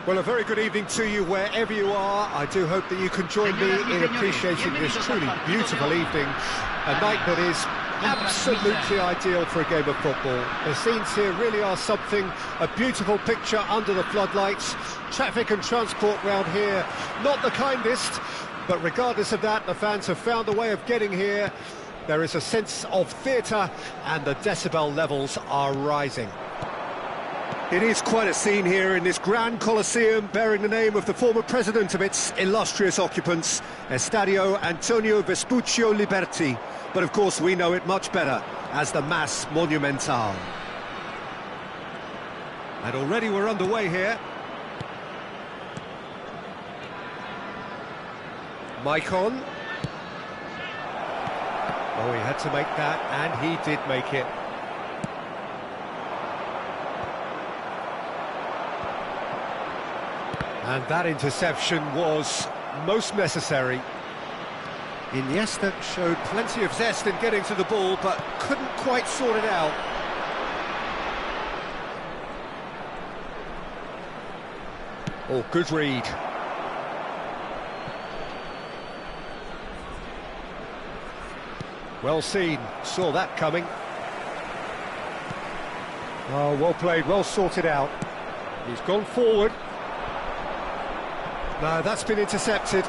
Well, a very good evening to you wherever you are. I do hope that you can join me in appreciating this truly beautiful evening. A night that is absolutely ideal for a game of football. The scenes here really are something, a beautiful picture under the floodlights. Traffic and transport round here, not the kindest, but regardless of that, the fans have found a way of getting here. There is a sense of theatre and the decibel levels are rising. It is quite a scene here in this grand Colosseum, bearing the name of the former president of its illustrious occupants, Estadio Antonio Vespuccio Liberti. But of course we know it much better as the Mas Monumental. And already we're underway here. Maicon. Oh, he had to make that, and he did make it. And that interception was most necessary. Iniesta showed plenty of zest in getting to the ball, but couldn't quite sort it out. Oh, good read. Well seen, saw that coming. Oh, well played, well sorted out. He's gone forward. No, that's been intercepted.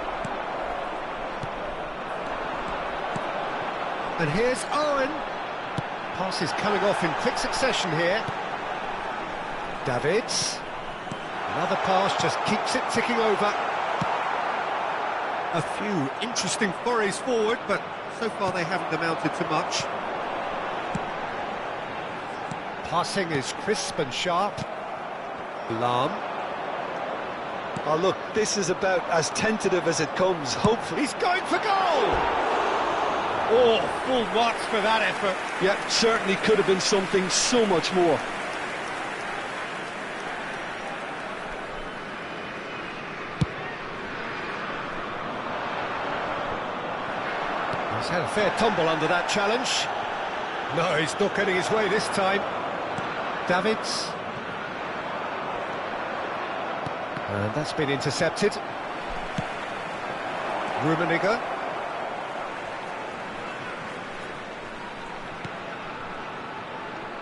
And here's Owen. Pass is coming off in quick succession here. Davids. Another pass just keeps it ticking over. A few interesting forays forward, but so far they haven't amounted to much. Passing is crisp and sharp. Lam. Oh, look, this is about as tentative as it comes, hopefully. He's going for goal! Oh, full marks for that effort. Yeah, certainly could have been something so much more. He's had a fair tumble under that challenge. No, he's not getting his way this time. Davids. And that's been intercepted. Rummenigge.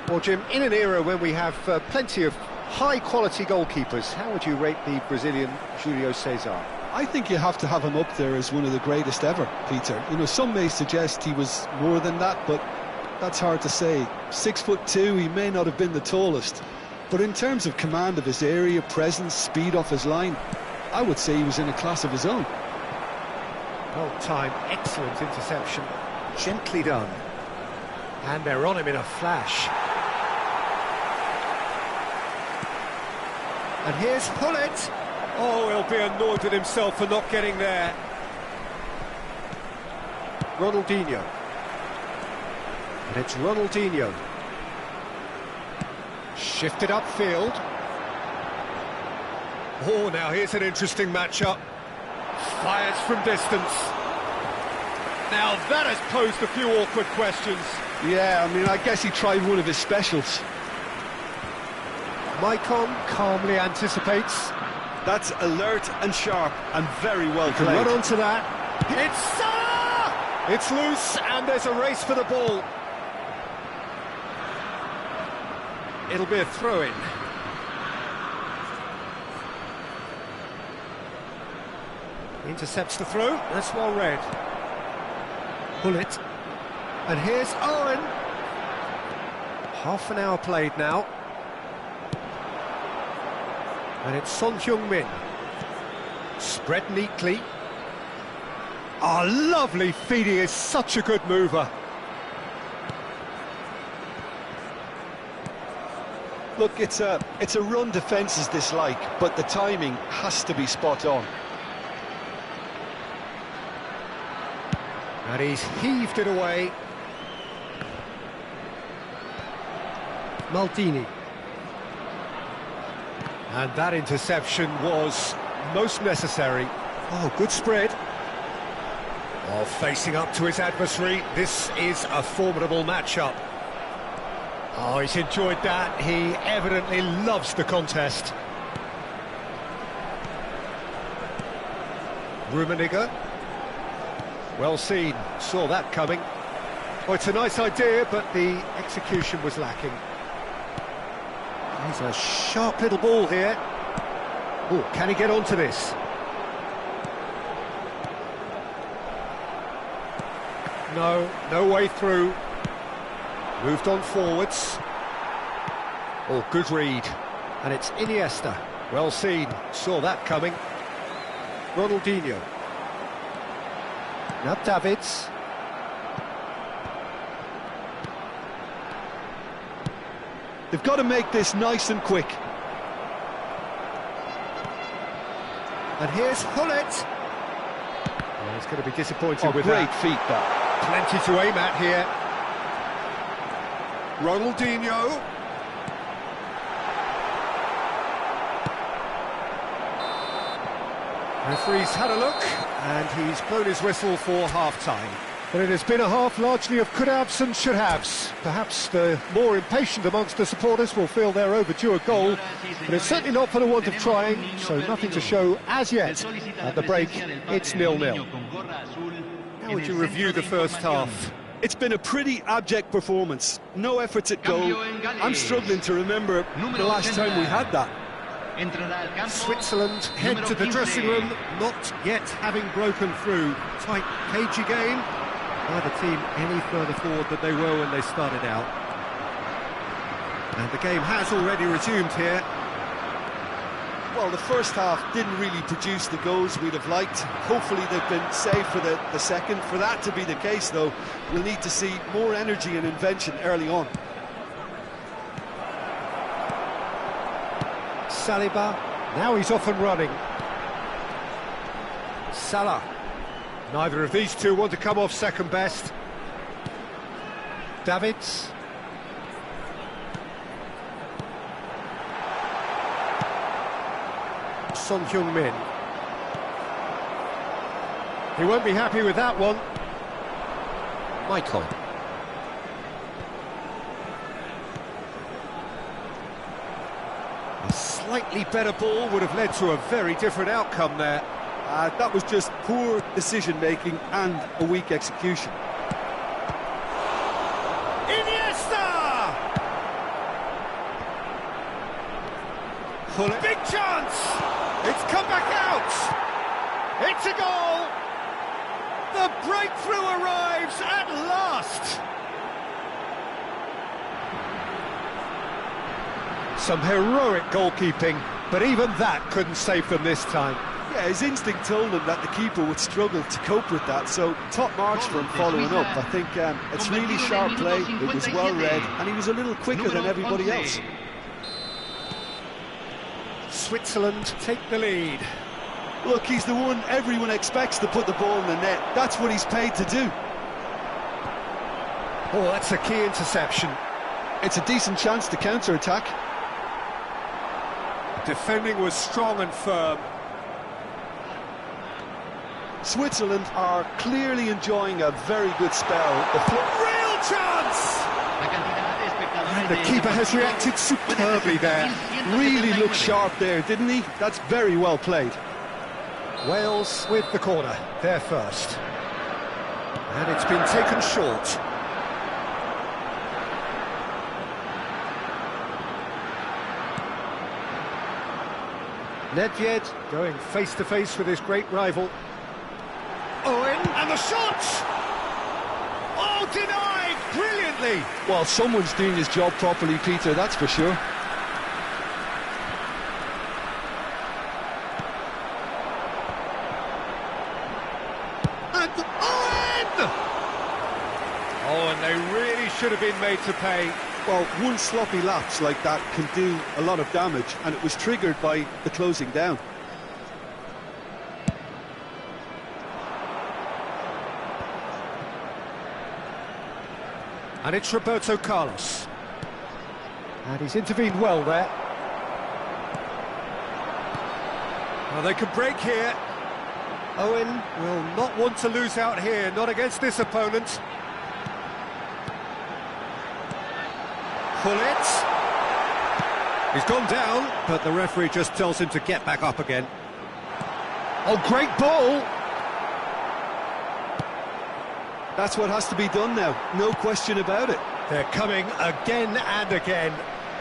Well, Jim, in an era when we have plenty of high-quality goalkeepers, how would you rate the Brazilian Julio Cesar? I think you have to have him up there as one of the greatest ever, Peter. You know, some may suggest he was more than that, but that's hard to say. 6'2", he may not have been the tallest. But in terms of command of his area, presence, speed off his line, I would say he was in a class of his own. Well-timed, excellent interception. Gently done. And they're on him in a flash. And here's Hullet. Oh, he'll be annoyed with himself for not getting there. Ronaldinho. And it's Ronaldinho. Shifted upfield. Oh, now here's an interesting matchup. Fires from distance. Now that has posed a few awkward questions. Yeah, I mean, I guess he tried one of his specials. Maicon calmly anticipates. That's alert and sharp and very well played. Run onto that. It's Salah! It's loose and there's a race for the ball. It'll be a throw-in. Intercepts the throw. That's well read. Hullet. And here's Owen. Half an hour played now. And it's Son Heung-min. Spread neatly. Oh, lovely feed. He is such a good mover. Look, it's a run defence is dislike, but the timing has to be spot on. And he's heaved it away. Maldini. And that interception was most necessary. Oh, good spread. Oh, facing up to his adversary. This is a formidable matchup. Oh, he's enjoyed that. He evidently loves the contest. Rummenigge. Well seen, saw that coming. Well, it's a nice idea, but the execution was lacking. He's a sharp little ball here. Oh, can he get onto this? No way through. Moved on forwards. Oh, good read. And it's Iniesta. Well seen, saw that coming. Ronaldinho. Now Davids. They've got to make this nice and quick. And here's Hullet. Oh, he's going to be disappointed with great that. feet, that. Plenty to aim at here. Ronaldinho. Referee's had a look, and he's blown his whistle for half-time. But it has been a half largely of could-haves and should-haves. Perhaps the more impatient amongst the supporters will feel they're overdue a goal, but it's certainly not for the want of trying, so nothing to show as yet. At the break, it's 0-0. How would you review the first half? It's been a pretty abject performance. No efforts at goal. I'm struggling to remember the last time we had that. Switzerland head to the dressing room, not yet having broken through. Tight, cagey game. Neither team any further forward than they were when they started out. And the game has already resumed here. Well, the first half didn't really produce the goals we'd have liked. Hopefully they've been saved for the second. For that to be the case, though, we'll need to see more energy and invention early on. Saliba, now he's off and running. Salah. Neither of these two want to come off second best. Davids. Son Heung-min. He won't be happy with that one. Michael. A slightly better ball would have led to a very different outcome there. That was just poor decision-making and a weak execution. Iniesta! Hullet. Big chance! It's come back out! It's a goal! The breakthrough arrives at last! Some heroic goalkeeping, but even that couldn't save them this time. Yeah, his instinct told him that the keeper would struggle to cope with that, so top marks for him following up. I think it's really sharp play, it was well read, and he was a little quicker than everybody else. Switzerland take the lead. Look, he's the one everyone expects to put the ball in the net. That's what he's paid to do. Oh, that's a key interception. It's a decent chance to counter-attack. Defending was strong and firm. Switzerland are clearly enjoying a very good spell. Real chance! And the keeper has reacted superbly there. Really looked sharp there, didn't he? That's very well played. Wales with the corner, they're first. And it's been taken short. Nedved going face-to-face with his great rival. Owen, and the shot! Oh, denied brilliantly! Well, someone's doing his job properly, Peter, that's for sure. And Owen! Oh, and they really should have been made to pay. Well, one sloppy lapse like that can do a lot of damage, and it was triggered by the closing down. And it's Roberto Carlos. And he's intervened well there. Well, they can break here. Owen will not want to lose out here, not against this opponent. Hullet. He's gone down, but the referee just tells him to get back up again. Oh, great ball! That's what has to be done now, no question about it. They're coming again and again.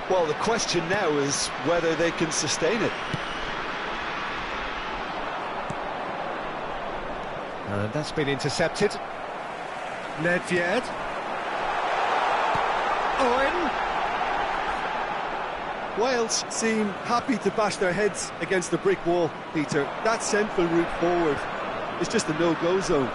Well, the question now is whether they can sustain it. And that's been intercepted. Nedved. Owen. Wales seem happy to bash their heads against the brick wall, Peter. That central route forward is just a no-go zone.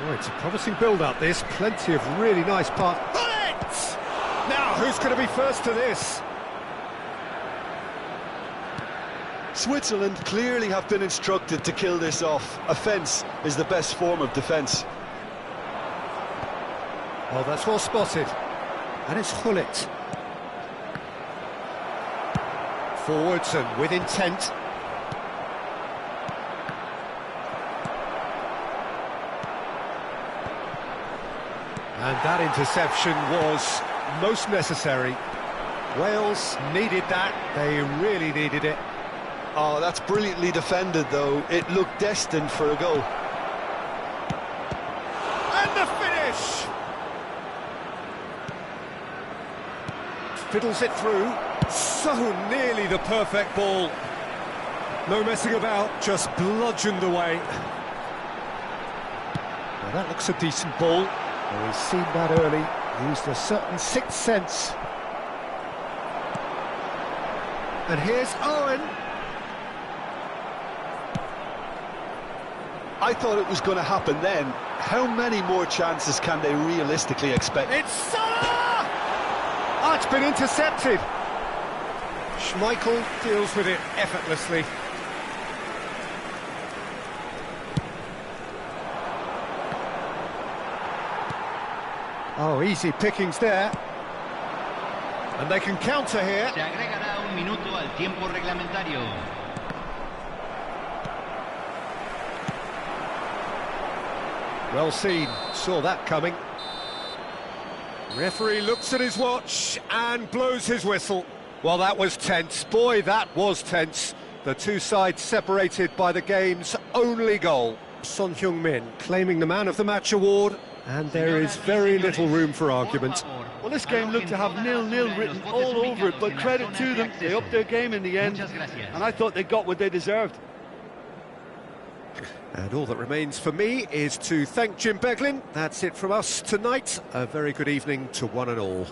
Oh, it's a promising build-up, this. Plenty of really nice pass. Bullet! Now, who's going to be first to this? Switzerland clearly have been instructed to kill this off. Offence is the best form of defence. Oh, that's well spotted. And it's Hullet. Forwards and with intent. And that interception was most necessary. Wales needed that. They really needed it. Oh, that's brilliantly defended, though. It looked destined for a goal. And the finish! Fiddles it through. So nearly the perfect ball. No messing about, just bludgeoned away. Now that looks a decent ball. Well, he's seen that early, used a certain sixth sense. And here's Owen. I thought it was going to happen then. How many more chances can they realistically expect? It's Salah! Oh, it's been intercepted. Schmeichel deals with it effortlessly. Oh, easy pickings there. And they can counter here. Se agregará un minuto al tiempo reglamentario. Well seen, saw that coming. Referee looks at his watch and blows his whistle. Well, that was tense. Boy, that was tense. The two sides separated by the game's only goal. Son Heung-min claiming the Man of the Match award, and there is very little room for argument. Well, this game looked to have 0-0 written all over it, but credit to them, they upped their game in the end, and I thought they got what they deserved. And all that remains for me is to thank Jim Beglin. That's it from us tonight. A very good evening to one and all.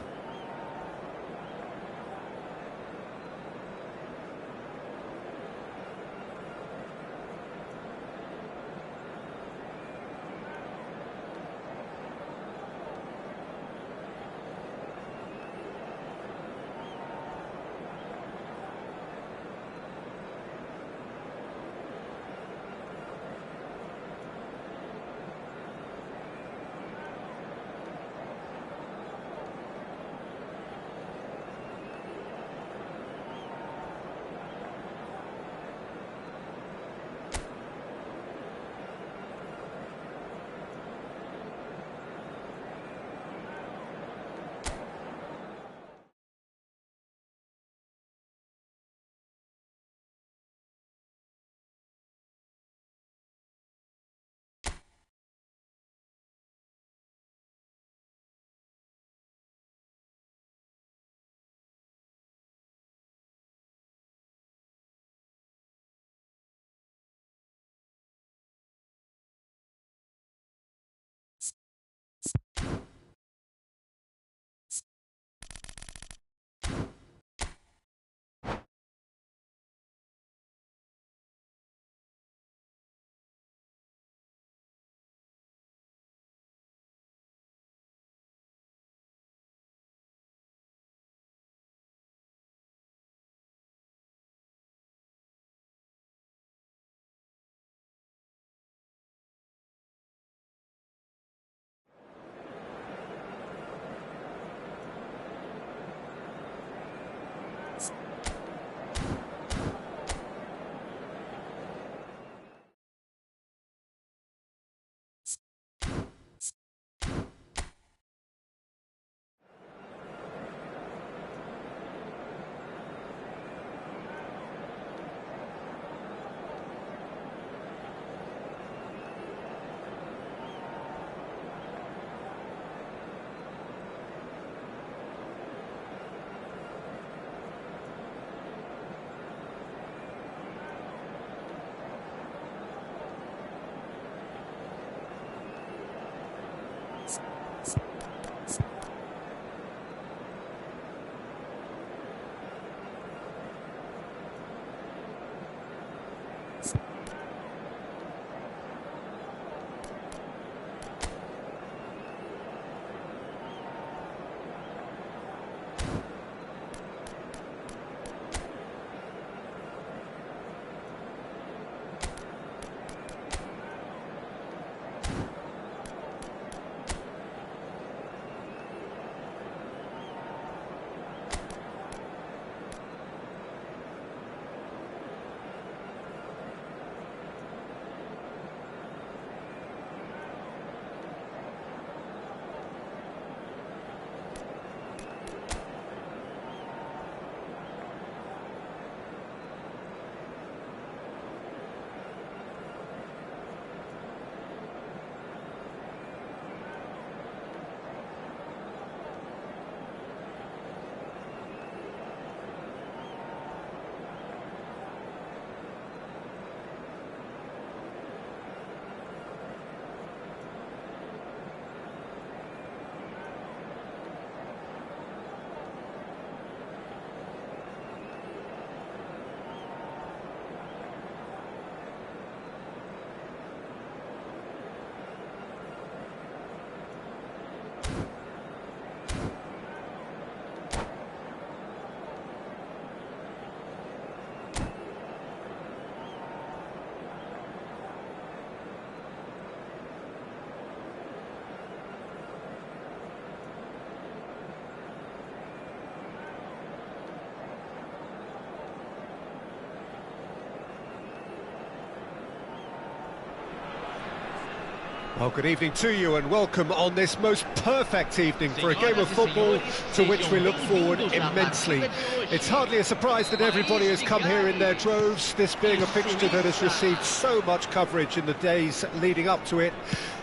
Well, good evening to you and welcome on this most perfect evening for a game of football to which we look forward immensely. It's hardly a surprise that everybody has come here in their droves, this being a fixture that has received so much coverage in the days leading up to it.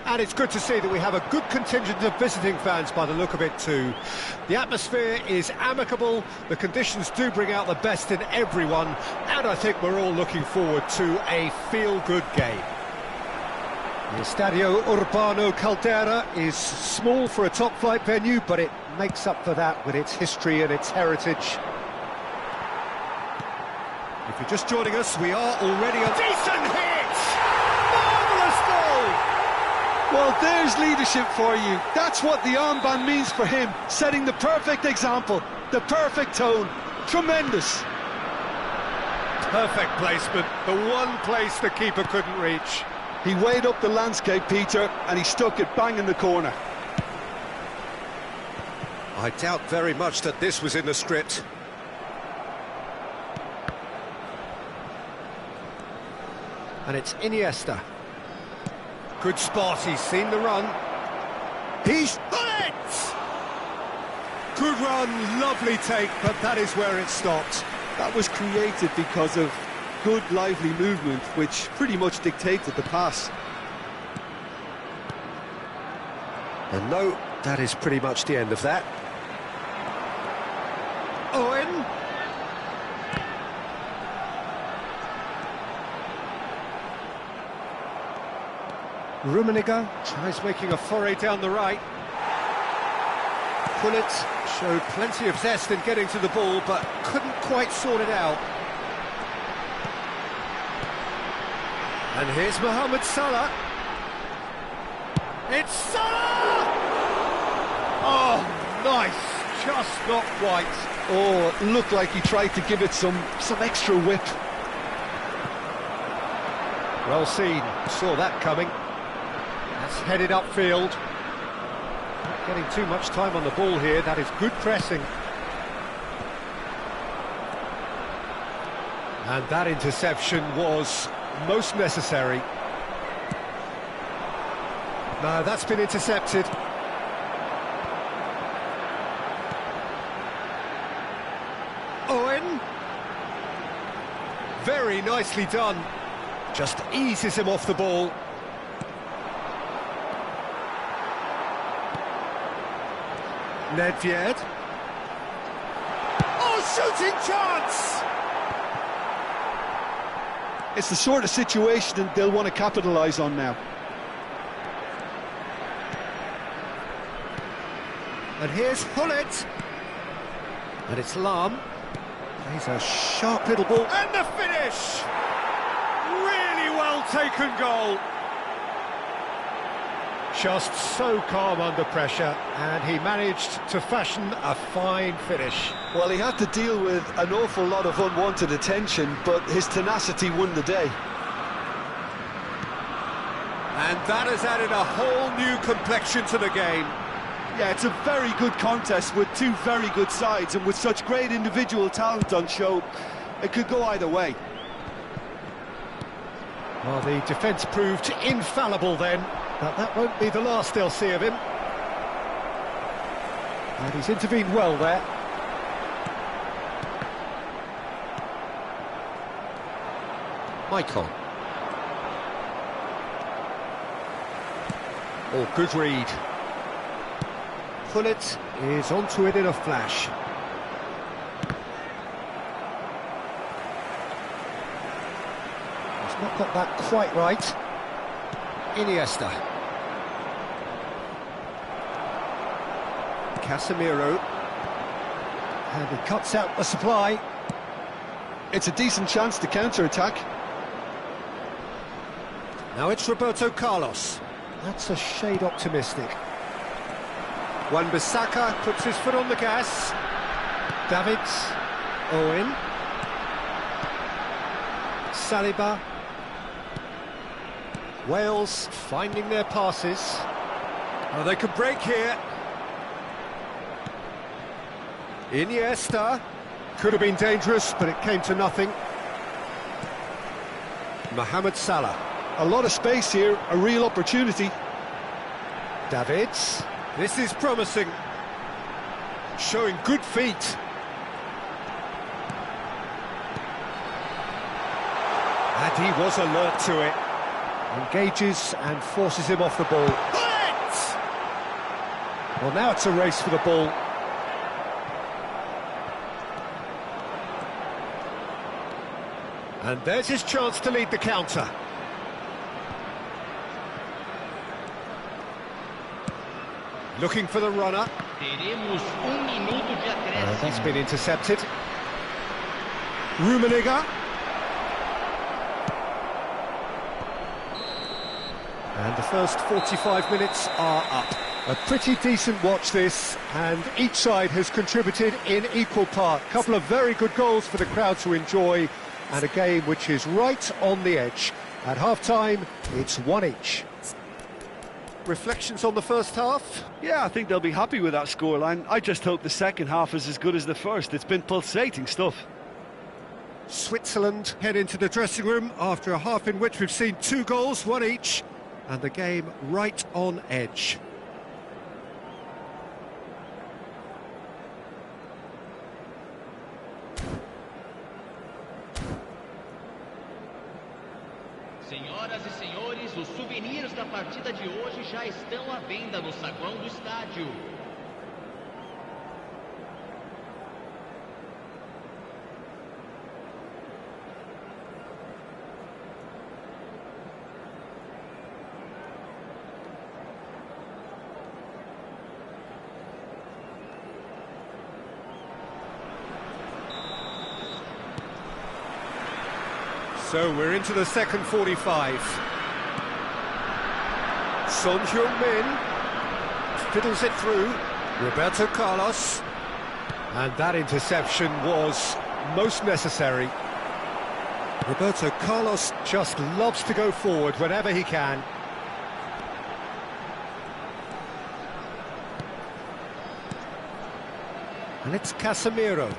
And it's good to see that we have a good contingent of visiting fans by the look of it too. The atmosphere is amicable, the conditions do bring out the best in everyone, and I think we're all looking forward to a feel-good game. The Estadio Urbano Caldera is small for a top-flight venue, but it makes up for that with its history and its heritage. If you're just joining us, we are already a decent hit! Marvellous goal! Well, there's leadership for you. That's what the armband means for him, setting the perfect example, the perfect tone. Tremendous. Perfect placement, the one place the keeper couldn't reach. He weighed up the landscape, Peter, and he stuck it bang in the corner. I doubt very much that this was in the script. And it's Iniesta. Good spot, he's seen the run. He's got it! Good run, lovely take, but that is where it stopped. That was created because of good, lively movement, which pretty much dictated the pass. And no, that is pretty much the end of that. Owen. Rummenigge tries making a foray down the right. Pullet showed plenty of zest in getting to the ball, but couldn't quite sort it out. And here's Mohamed Salah. It's Salah! Oh, nice, just not quite. Oh, it looked like he tried to give it some extra whip. Well seen, saw that coming. That's headed upfield. Not getting too much time on the ball here, that is good pressing. And that interception was most necessary. No, that's been intercepted. Owen. Very nicely done. Just eases him off the ball. Nedved. Oh, shooting chance! It's the sort of situation that they'll want to capitalise on now. And here's Hullet. And it's Lam. Plays a sharp little ball. And the finish! taken goal. Just so calm under pressure, and he managed to fashion a fine finish. Well, he had to deal with an awful lot of unwanted attention, but his tenacity won the day. And that has added a whole new complexion to the game. Yeah, it's a very good contest with two very good sides, and with such great individual talent on show, it could go either way. Well, the defence proved infallible then, but that won't be the last they'll see of him. And he's intervened well there. Michael. Oh, good read. Pullet is onto it in a flash. He's not got that quite right. Iniesta. Casemiro. And he cuts out the supply. It's a decent chance to counter-attack. Now it's Roberto Carlos. That's a shade optimistic. Wan-Bissaka puts his foot on the gas. Davids. Owen. Saliba. Wales finding their passes. Oh, they could break here. Iniesta. Could have been dangerous, but it came to nothing. Mohamed Salah. A lot of space here, a real opportunity. Davids. This is promising. Showing good feet. And he was alert to it. Engages and forces him off the ball. Well, now it's a race for the ball. And there's his chance to lead the counter. Looking for the runner. That's been intercepted. Rummenigge. And the first 45 minutes are up. A pretty decent watch this, and each side has contributed in equal part. A couple of very good goals for the crowd to enjoy, and a game which is right on the edge. At half-time, it's one each. Reflections on the first half? Yeah, I think they'll be happy with that scoreline. I just hope the second half is as good as the first. It's been pulsating stuff. Switzerland head into the dressing room after a half in which we've seen 2 goals, one each, and the game right on edge. Senhoras e senhores, os souvenirs da partida de hoje já estão à venda no saguão do estádio. So we're into the second 45. Son Heung-min fiddles it through. Roberto Carlos. And that interception was most necessary. Roberto Carlos just loves to go forward whenever he can. And it's Casemiro.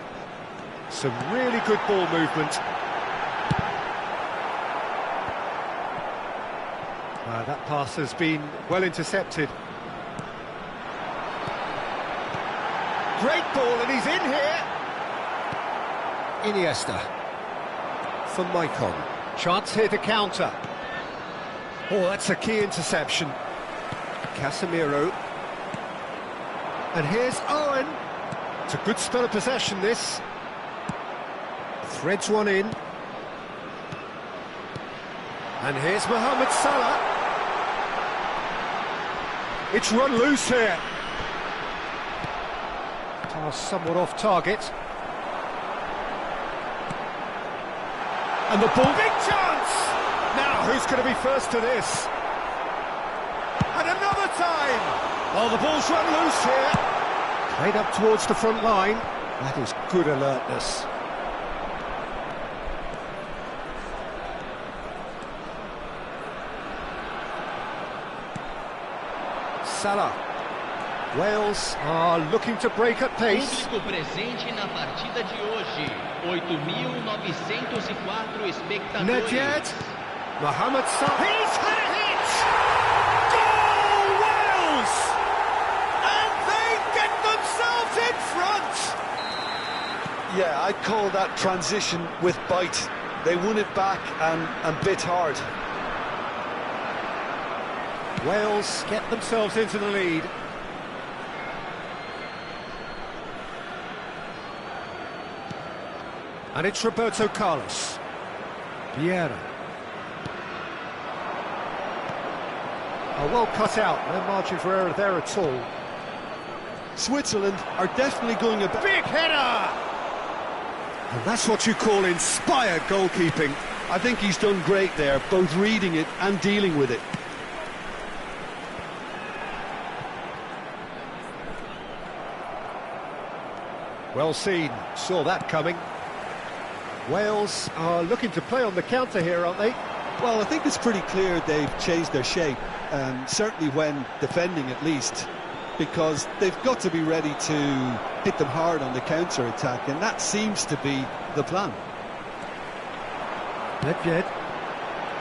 Some really good ball movement. That pass has been well intercepted. Great ball, and he's in here. Iniesta for Maicon. Chance here to counter. Oh, that's a key interception. Casemiro. And here's Owen. It's a good spell of possession, this. Threads one in. And here's Mohamed Salah. It's run loose here. Pass somewhat off target. And the ball, big chance! Now, who's going to be first to this? And another time! Oh, the ball's run loose here. Played up towards the front line. That is good alertness. Salah. Wales are looking to break at pace. Público presente na partida de hoje. 8.904 espectadores. Nedved. Mohamed Salah. He's had a hit! Goal, Wales! And they get themselves in front! Yeah, I'd call that transition with bite. They won it back and bit hard. Wales get themselves into the lead. And it's Roberto Carlos. Vieira. Oh, well cut out. No margin for error there at all. Switzerland are definitely going a Big header! And that's what you call inspired goalkeeping. I think he's done great there, both reading it and dealing with it. Well seen. Saw that coming. Wales are looking to play on the counter here, aren't they? Well, I think it's pretty clear they've changed their shape, certainly when defending at least, because they've got to be ready to hit them hard on the counter-attack, and that seems to be the plan. Nedved.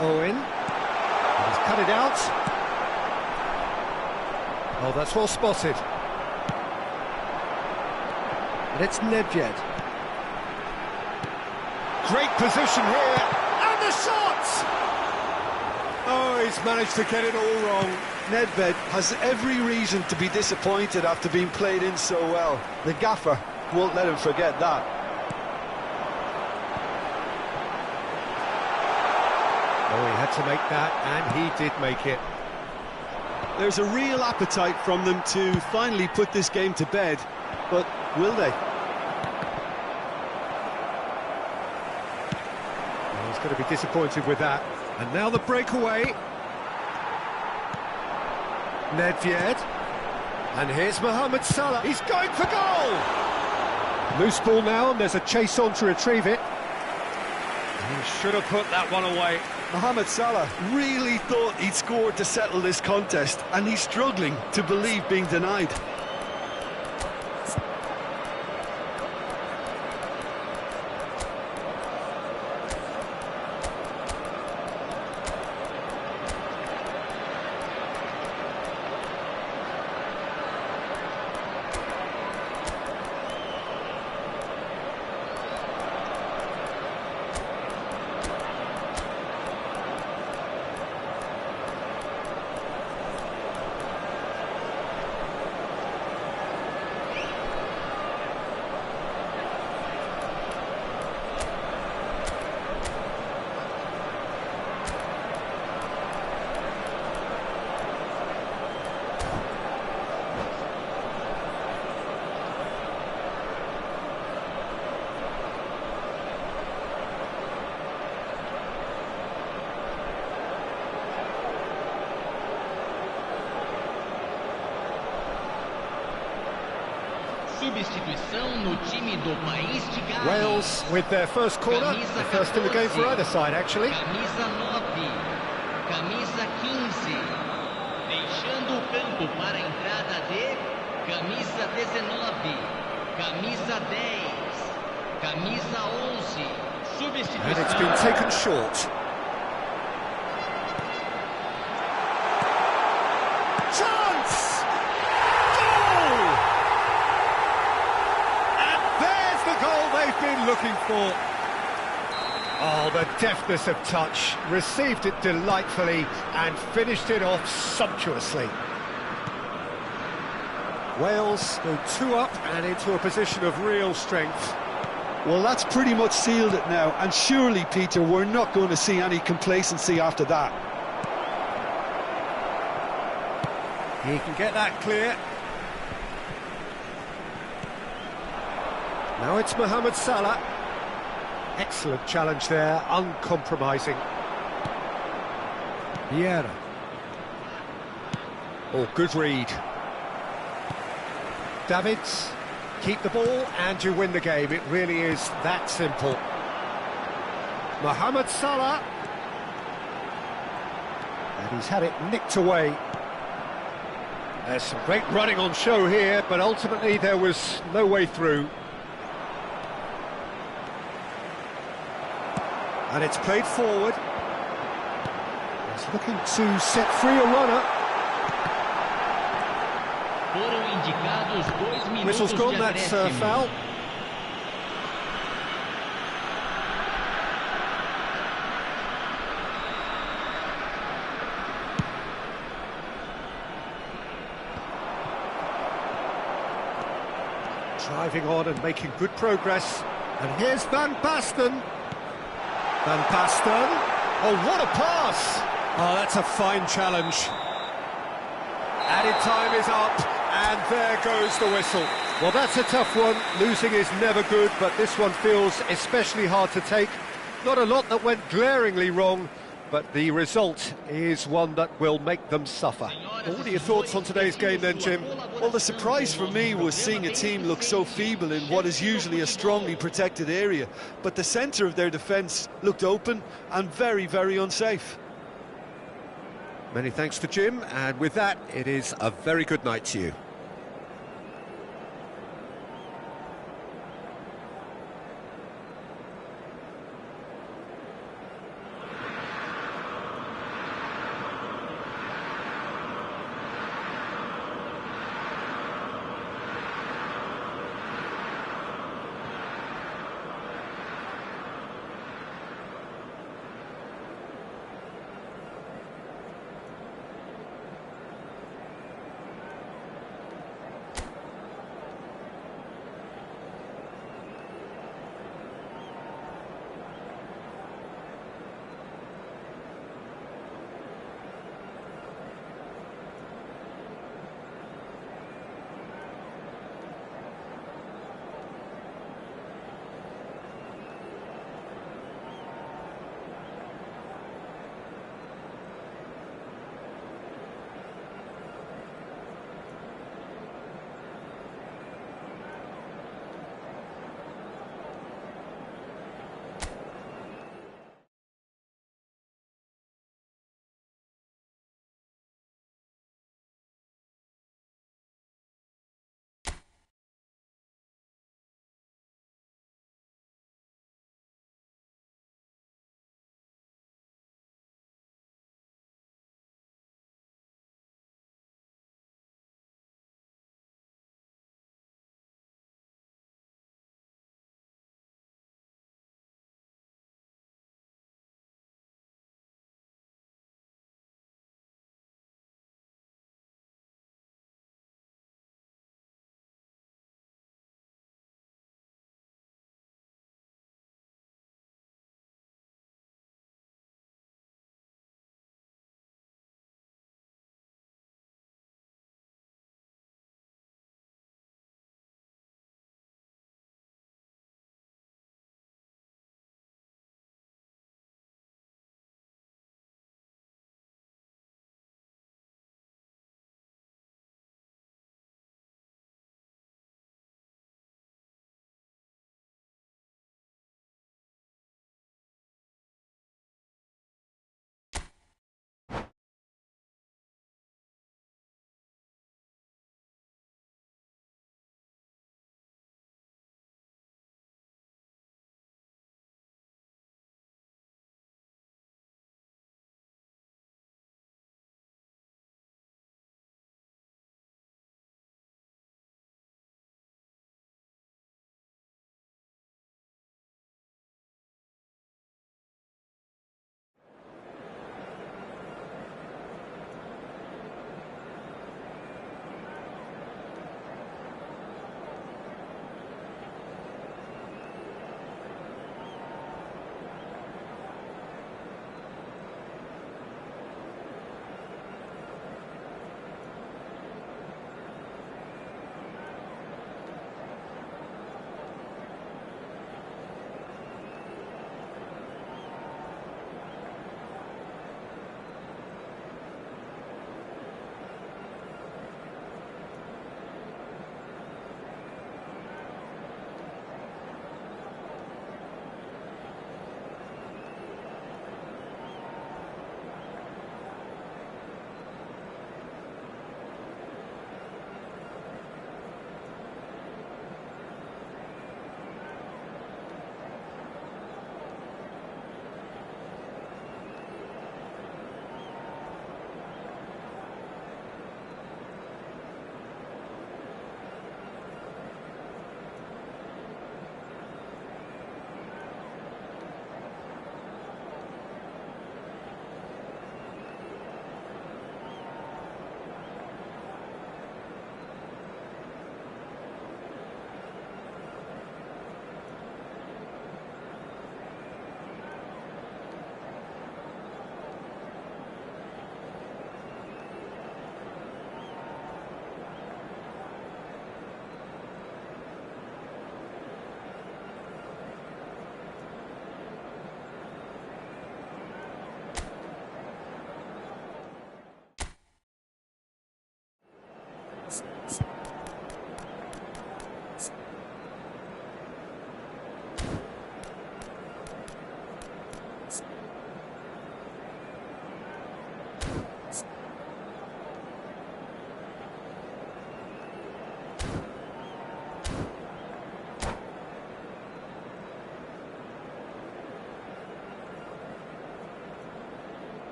Owen. He's cut it out. Oh, that's well spotted. And it's Nedved. Great position here. And the shot! Oh, he's managed to get it all wrong. Nedved has every reason to be disappointed after being played in so well. The gaffer won't let him forget that. Oh, he had to make that, and he did make it. There's a real appetite from them to finally put this game to bed, but will they? Well, he's going to be disappointed with that. And now the breakaway. Nedved. And here's Mohamed Salah. He's going for goal! Loose ball now, and there's a chase on to retrieve it. He should have put that one away. Mohamed Salah really thought he'd scored to settle this contest, and he's struggling to believe being denied. Substituição no time do país de Gales. Wales with their first corner, the first in the game for either side, actually. Camisa 9, camisa 15. Deixando o campo para a entrada de camisa 19, camisa 10, camisa 11. Substituição. And it's been taken short. Chance! Goal! And there's the goal they've been looking for. Oh, the deftness of touch. Received it delightfully and finished it off sumptuously. Wales go 2 up and into a position of real strength. Well, that's pretty much sealed it now, and surely, Peter, we're not going to see any complacency after that. He can get that clear. Now it's Mohamed Salah. Excellent challenge there, uncompromising. Vieira. Oh, good read. Davids, keep the ball and you win the game. It really is that simple. Mohamed Salah. And he's had it nicked away. There's some great running on show here, but ultimately there was no way through. And it's played forward. He's looking to set free a runner. Whistle's gone, that's foul. Driving on and making good progress. And here's Van Basten. Van Basten. Oh, what a pass! Oh, that's a fine challenge. Added time is up, and there goes the whistle. Well, that's a tough one. Losing is never good, but this one feels especially hard to take. Not a lot that went glaringly wrong, but the result is one that will make them suffer. Well, what are your thoughts on today's game then, Jim? Well, the surprise for me was seeing a team look so feeble in what is usually a strongly protected area, but the centre of their defence looked open and very, very unsafe. Many thanks to Jim, and with that, it is a very good night to you.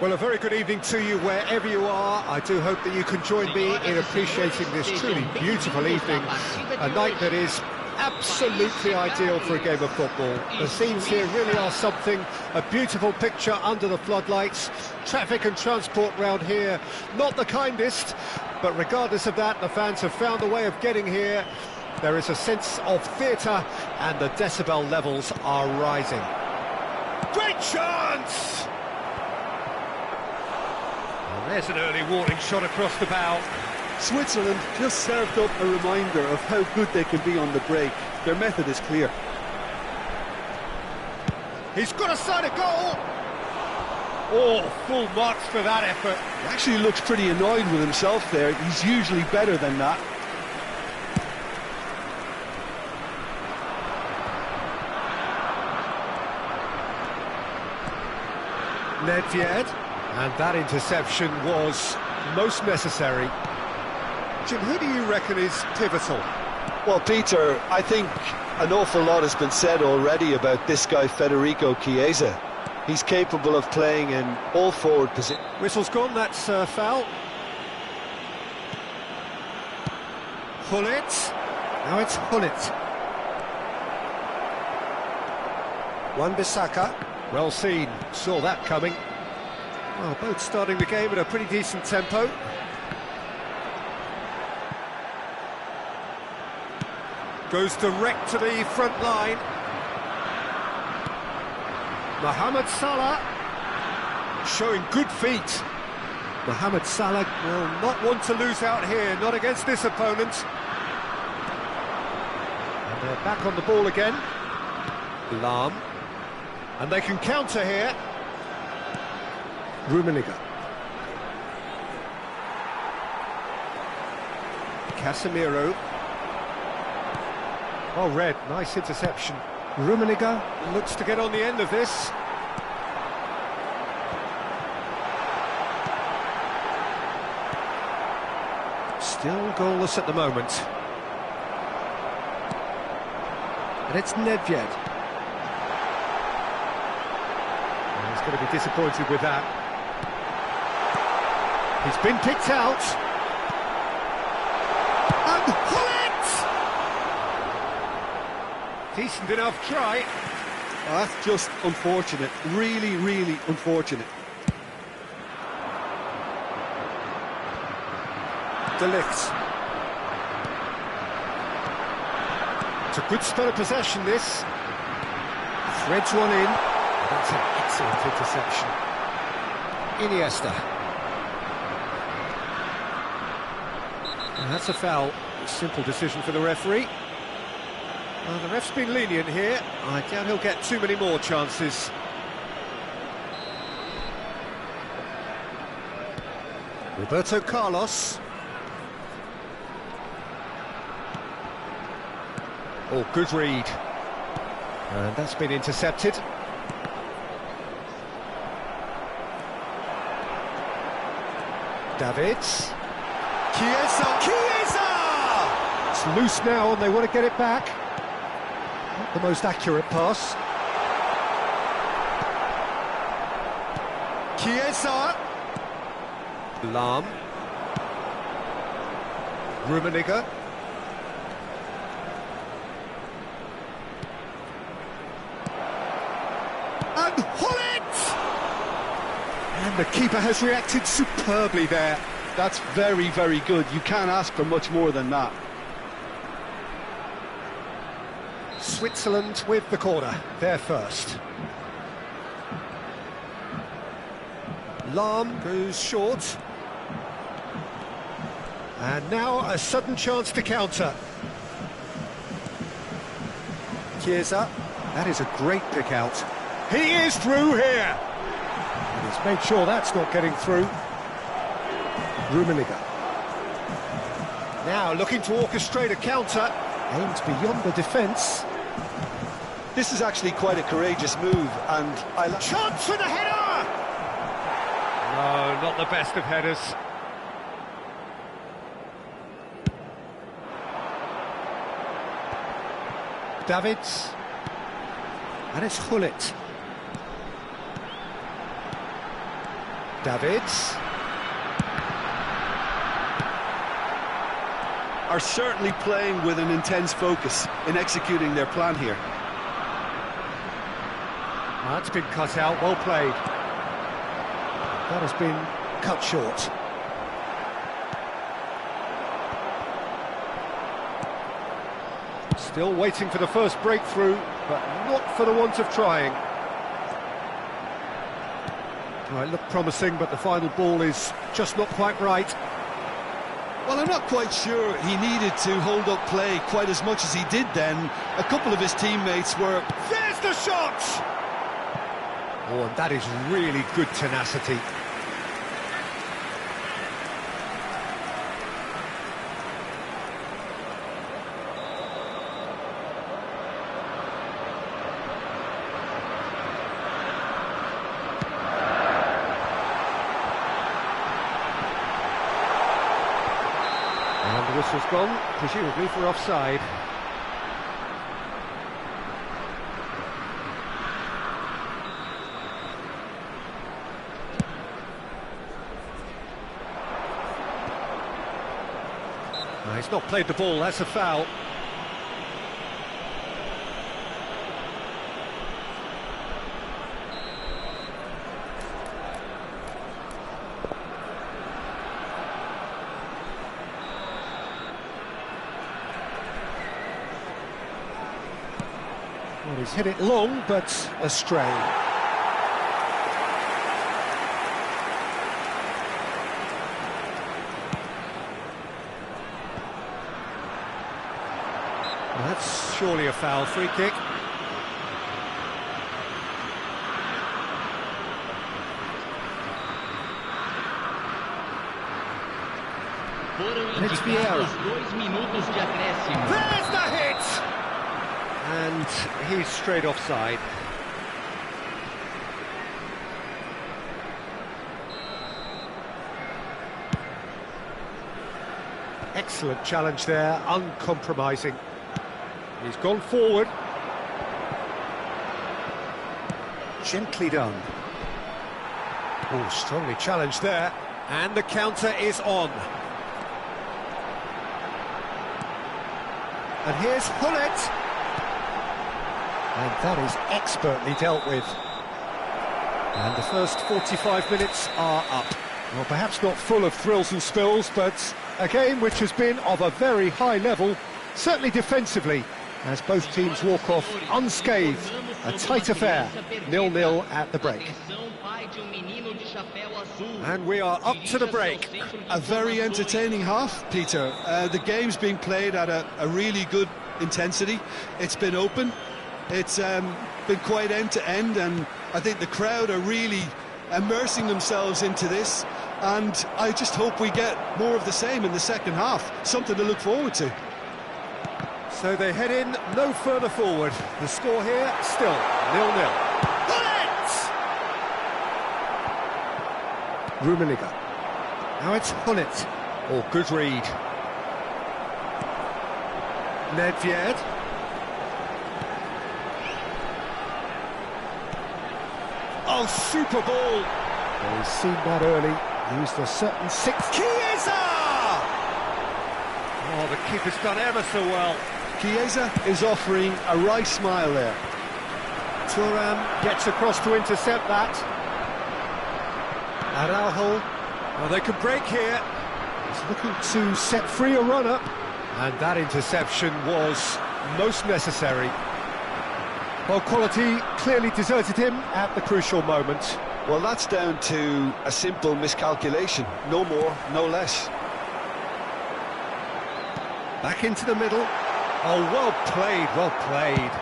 Well, a very good evening to you wherever you are. I do hope that you can join me in appreciating this truly beautiful evening, a night that is absolutely ideal for a game of football. The scenes here really are something, a beautiful picture under the floodlights. Traffic and transport round here, not the kindest, but regardless of that, the fans have found a way of getting here. There is a sense of theatre, and the decibel levels are rising. Great chance! Well, there's an early warning shot across the bow. Switzerland just served up a reminder of how good they can be on the break. Their method is clear. He's got a side of goal! Oh, full marks for that effort. He actually looks pretty annoyed with himself there. He's usually better than that. Nedved, and that interception was most necessary. Jim, who do you reckon is pivotal? Well, Peter, I think an awful lot has been said already about this guy, Federico Chiesa. He's capable of playing in all forward positions. Whistle's gone, that's foul. Hullet. Now it's Hullet. Wan-Bissaka. Well seen, saw that coming. Well, both starting the game at a pretty decent tempo. Goes direct to the front line. Mohamed Salah showing good feet. Mohamed Salah will not want to lose out here, not against this opponent. And they're back on the ball again. Lahm. And they can counter here. Rummenigge. Casemiro. Oh, red, nice interception. Rummenigge looks to get on the end of this. Still goalless at the moment. And it's Nedved. He's going to be disappointed with that. He's been picked out. And Hullet! Decent enough try. Oh, that's just unfortunate. Really, really unfortunate. De Ligt. It's a good spell of possession, this. Threads one in. That's an excellent interception. Iniesta. And that's a foul. Simple decision for the referee. Well, the ref's been lenient here. I doubt he'll get too many more chances. Roberto Carlos. Oh, good read. And that's been intercepted. Davids. Chiesa! It's loose now and they want to get it back. Not the most accurate pass. Chiesa. Lahm. Rummenigge. And Hullet! And the keeper has reacted superbly there. That's very, very good. You can't ask for much more than that. Switzerland with the corner, they're first. Lahm goes short. And now a sudden chance to counter. Chiesa, that is a great pick out. He is through here! And he's made sure that's not getting through. Rummenigge. Now looking to orchestrate a counter. Aimed beyond the defence. This is actually quite a courageous move, and Chance for the header! No, not the best of headers. Davids. And it's Hullet. Davids. Are certainly playing with an intense focus in executing their plan here. That's been cut out, well played. That has been cut short. Still waiting for the first breakthrough, but not for the want of trying. Well, it looked promising, but the final ball is just not quite right. Well, I'm not quite sure he needed to hold up play quite as much as he did then. A couple of his teammates were... There's the shot! Oh, and that is really good tenacity. And the whistle's gone, presumably for offside. No, he's not played the ball, that's a foul. Well, he's hit it long, but astray. Well, that's surely a foul, free kick. Foram It's Vieira. indicados 2 minutos de acréscimo. There's the hit! And he's straight offside. Excellent challenge there, uncompromising. He's gone forward. Gently done. Oh, strongly challenged there. And the counter is on. And here's Hullet. And that is expertly dealt with. And the first 45 minutes are up. Well, perhaps not full of thrills and spills, but a game which has been of a very high level, certainly defensively, as both teams walk off unscathed. A tight affair, 0-0 at the break. And we are up to the break. A very entertaining half, Peter. The game's being played at a really good intensity. It's been open. It's been quite end-to-end, and I think the crowd are really immersing themselves into this, and I just hope we get more of the same in the second half. Something to look forward to. So they head in no further forward. The score here, still 0-0. Hullet! Rummenigge. Now it's Hullet. Oh, good read. Nedved. Oh, super ball! Well, he's seen that early. Used a certain sixth. Chiesa! Oh, the keeper's done ever so well. Chiesa is offering a wry smile there. Thuram gets across to intercept that. Araujo. Well, they could break here. He's looking to set free a runner. And that interception was most necessary. Well, quality clearly deserted him at the crucial moment. Well, that's down to a simple miscalculation. No more, no less. Back into the middle. Oh, well played, well played.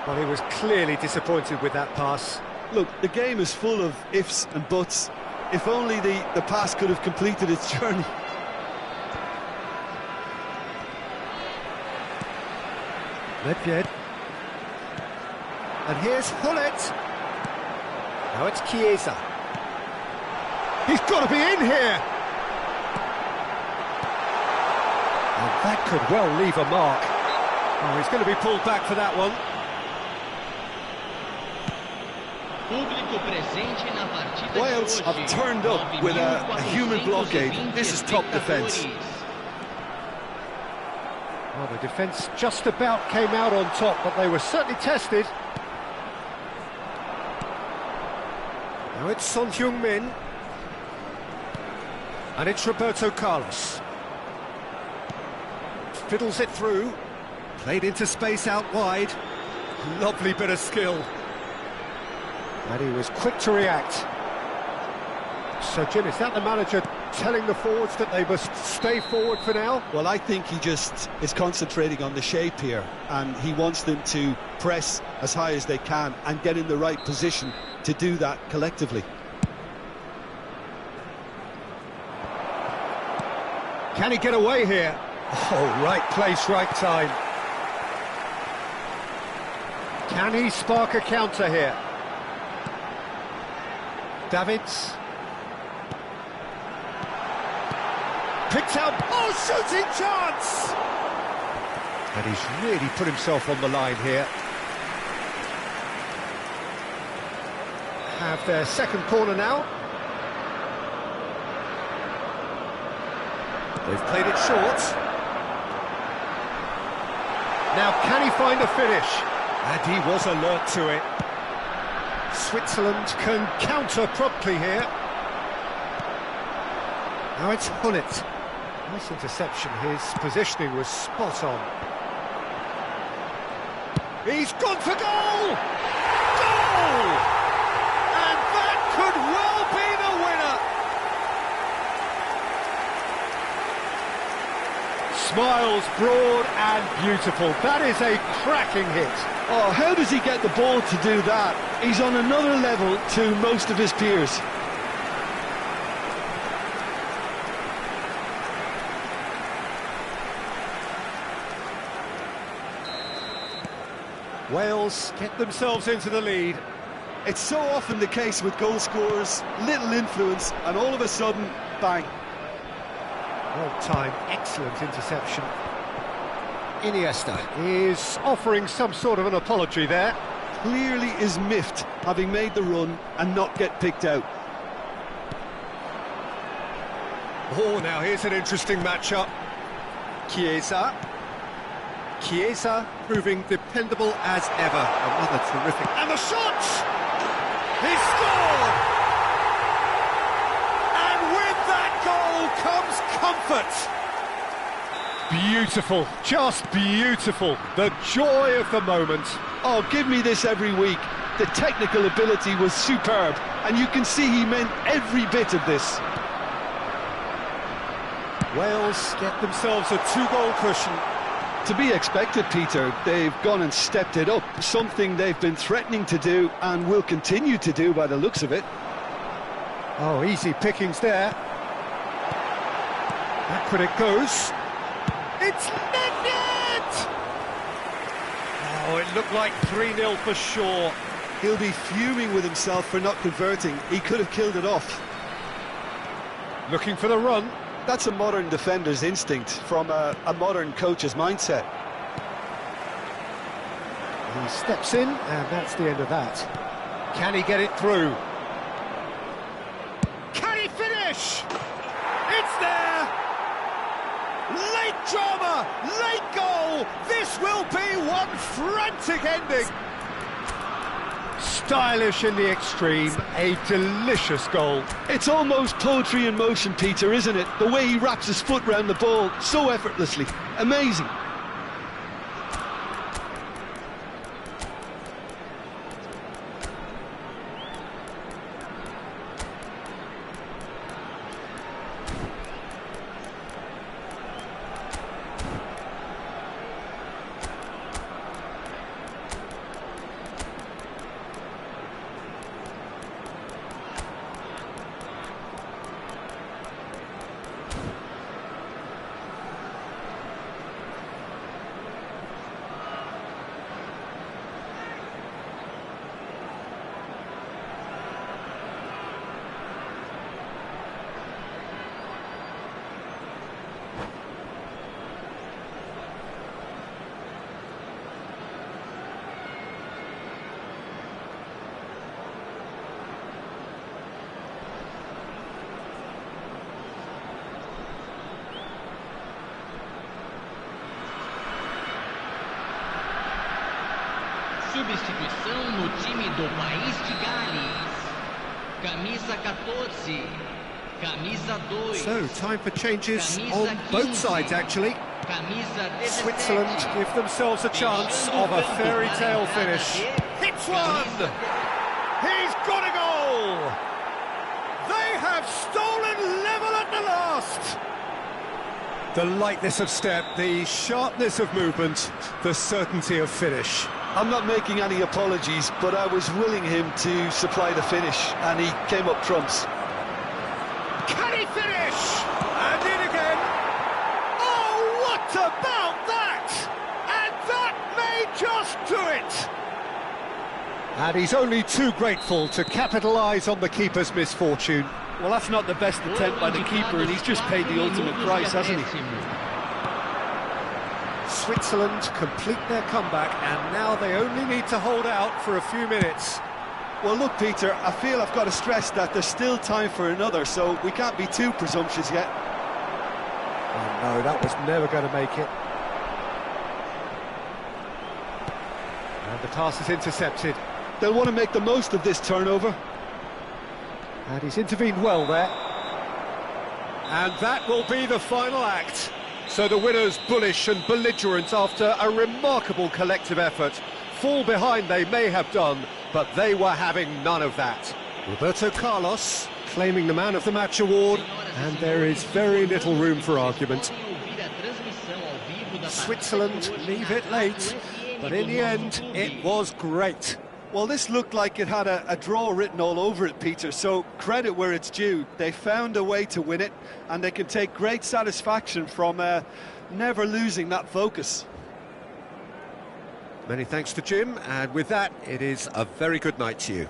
Well, he was clearly disappointed with that pass. Look, the game is full of ifs and buts. If only the pass could have completed its journey. Nedved. And here's Hullet. Now it's Chiesa. He's got to be in here! And that could well leave a mark. Oh, he's going to be pulled back for that one. Público presente na partida de Wales hoje. have turned up with a human blockade. This is top defence. Well, the defence just about came out on top, but they were certainly tested. Now it's Son Heung-min. And it's Roberto Carlos. Fiddles it through. Played into space out wide. Lovely bit of skill. And he was quick to react. So, Jim, is that the manager telling the forwards that they must stay forward for now? Well, I think he just is concentrating on the shape here, and he wants them to press as high as they can and get in the right position to do that collectively. Can he get away here? Oh, right place, right time. Can he spark a counter here? Davids. Picked out. Oh, shooting chance! And he's really put himself on the line here. Have their second corner now. They've played it short. Now, can he find a finish? And he was alert to it. Switzerland can counter promptly here. Now it's Hullet. Nice interception. His positioning was spot on. He's gone for goal! Goal! And that could well be the winner! Smiles broad and beautiful. That is a cracking hit. Oh, how does he get the ball to do that? He's on another level to most of his peers. Wales get themselves into the lead. It's so often the case with goal scorers, little influence, and all of a sudden, bang. Well timed, excellent interception. Iniesta is offering some sort of an apology there. Clearly is miffed, having made the run and not get picked out. Oh, now here's an interesting matchup. Chiesa. Chiesa proving dependable as ever. Another terrific... And the shot! He scored! And with that goal comes comfort. Beautiful, just beautiful. The joy of the moment. Oh, give me this every week. The technical ability was superb, and you can see he meant every bit of this. Wales get themselves a two-goal cushion. To be expected, Peter. They've gone and stepped it up, something they've been threatening to do and will continue to do by the looks of it. Oh, easy pickings there. Back when it goes. It's net! Oh, it looked like 3-0 for sure. He'll be fuming with himself for not converting. He could have killed it off. Looking for the run. That's a modern defender's instinct from a modern coach's mindset. He steps in, and that's the end of that. Can he get it through? Can he finish? It's there! Late drama, late goal! This will be one frantic ending! Stylish in the extreme, a delicious goal. It's almost poetry in motion, Peter, isn't it? The way he wraps his foot round the ball so effortlessly. Amazing. Substituição no time do país de Gales. Camisa 14. Camisa 2. So, time for changes on both sides, actually. Camisa 17. Switzerland give themselves a chance of a fairy tale finish. Hits one! He's got a goal! They have stolen level at the last! The lightness of step, the sharpness of movement, the certainty of finish. I'm not making any apologies, but I was willing him to supply the finish, and he came up trumps. Can he finish? And in again. Oh, what about that? And that may just do it. And he's only too grateful to capitalise on the keeper's misfortune. Well, that's not the best attempt by the keeper, and he's just paid the ultimate price, hasn't he? Switzerland complete their comeback, and now they only need to hold out for a few minutes. Well, look, Peter, I feel I've got to stress that there's still time for another, so we can't be too presumptuous yet. Oh no, that was never going to make it. And the pass is intercepted. They'll want to make the most of this turnover. And he's intervened well there. And that will be the final act. So the winners bullish and belligerent after a remarkable collective effort. Fall behind they may have done, but they were having none of that. Roberto Carlos claiming the Man of the Match award, and there is very little room for argument. Switzerland leave it late, but in the end, it was great. Well, this looked like it had a draw written all over it, Peter, so credit where it's due. They found a way to win it, and they can take great satisfaction from never losing that focus. Many thanks to Jim, and with that, it is a very good night to you.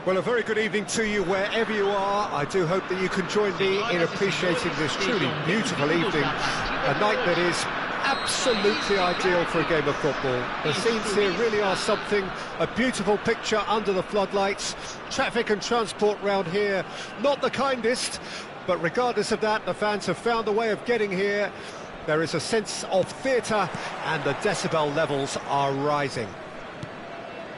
Well, a very good evening to you wherever you are. I do hope that you can join me in appreciating this truly beautiful evening, a night that is absolutely ideal for a game of football. The scenes here really are something, a beautiful picture under the floodlights. Traffic and transport round here, not the kindest, but regardless of that, the fans have found a way of getting here. There is a sense of theatre and the decibel levels are rising.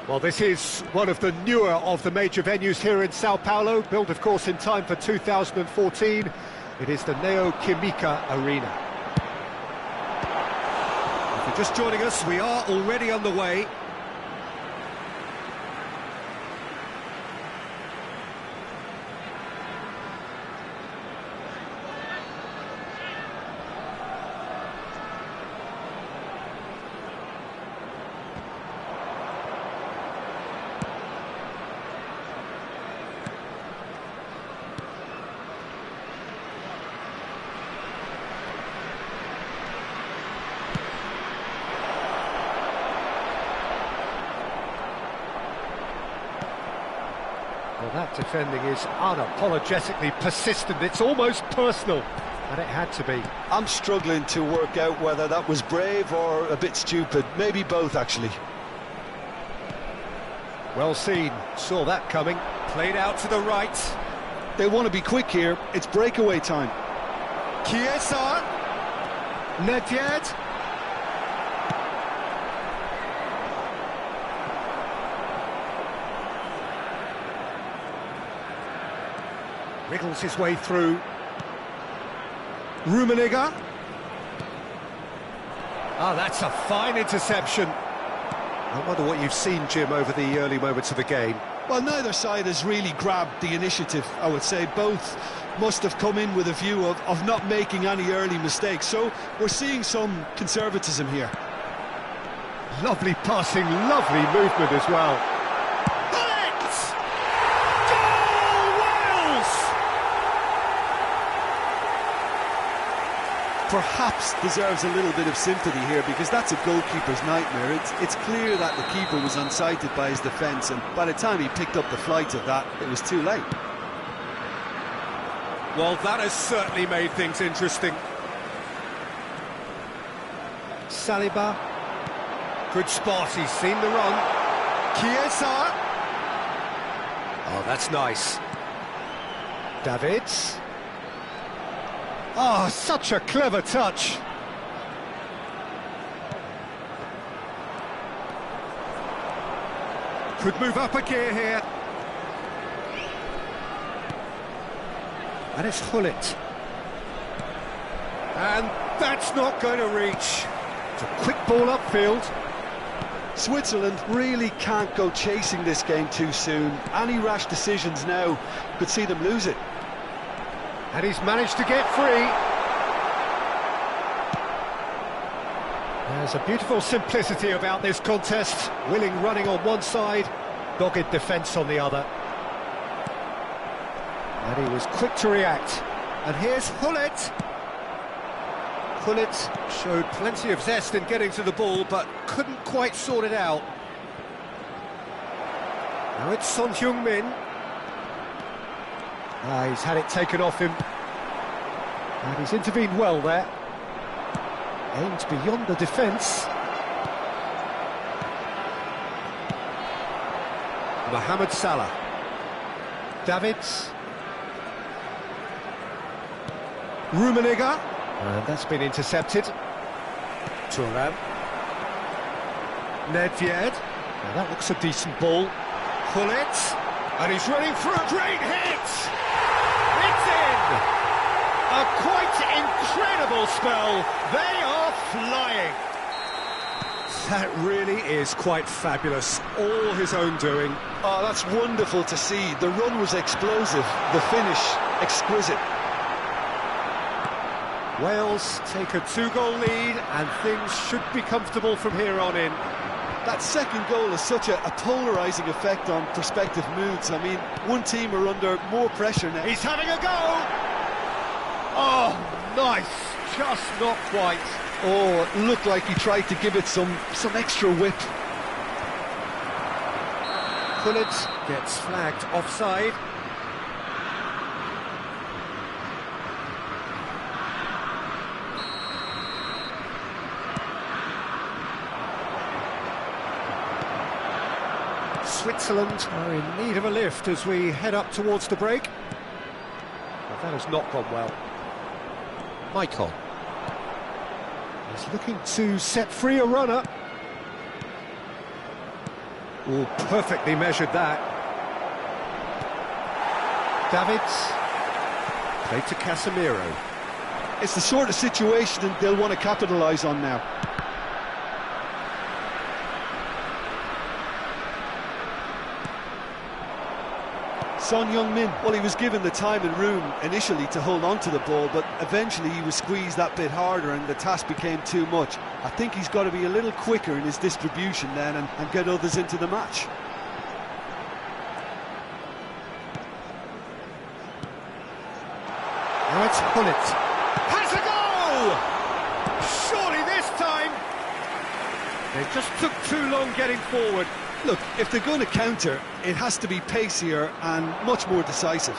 Well, this is one of the newer of the major venues here in Sao Paulo, built, of course, in time for 2014. It is the Neo Química Arena. If you're just joining us, we are already underway. Well, that defending is unapologetically persistent. It's almost personal, and it had to be. I'm struggling to work out whether that was brave or a bit stupid. Maybe both, actually. Well seen, saw that coming. Played out to the right. They want to be quick here. It's breakaway time. Chiesa. Nedved. Wriggles his way through. Rummenigge. Ah, that's a fine interception. I wonder what you've seen, Jim, over the early moments of the game. Well, neither side has really grabbed the initiative, I would say. Both must have come in with a view of not making any early mistakes. So we're seeing some conservatism here. Lovely passing, lovely movement as well. Perhaps deserves a little bit of sympathy here, because that's a goalkeeper's nightmare. It's clear that the keeper was unsighted by his defence, and by the time he picked up the flight of that, it was too late. Well, that has certainly made things interesting. Saliba. Good spot, he's seen the run. Chiesa. Oh, that's nice. Davids. Oh, such a clever touch. Could move up a gear here. And it's Hullet. And that's not going to reach. It's a quick ball upfield. Switzerland really can't go chasing this game too soon. Any rash decisions now could see them lose it. And he's managed to get free. There's a beautiful simplicity about this contest. Willing running on one side, dogged defence on the other. And he was quick to react. And here's Hullet. Hullet showed plenty of zest in getting to the ball, but couldn't quite sort it out. Now it's Son Heung-min. He's had it taken off him. And he's intervened well there. Aimed beyond the defence. Mohamed Salah. Davids. Rummenigge. And that's been intercepted. Thuram. Nedved. Now that looks a decent ball. Hullet. And he's running through. Great hit! It's in! A quite incredible spell. They are flying. That really is quite fabulous. All his own doing. Oh, that's wonderful to see. The run was explosive, the finish exquisite. Wales take a 2-goal lead and things should be comfortable from here on in. That second goal has such a polarising effect on prospective moods. I mean, one team are under more pressure now. He's having a go! Oh, nice, just not quite. Oh, it looked like he tried to give it some extra whip. Hullet gets flagged offside. Switzerland are in need of a lift as we head up towards the break. But that has not gone well. Michael. He's looking to set free a runner. Oh, perfectly measured that. Davids. Played to Casemiro. It's the sort of situation that they'll want to capitalise on now. Son Heung-min, well, he was given the time and room initially to hold on to the ball, but eventually he was squeezed that bit harder and the task became too much. I think he's got to be a little quicker in his distribution then and get others into the match. Now it's Hullet. Has a goal! Surely this time! They just took too long getting forward. Look, if they're going to counter, it has to be pacier and much more decisive.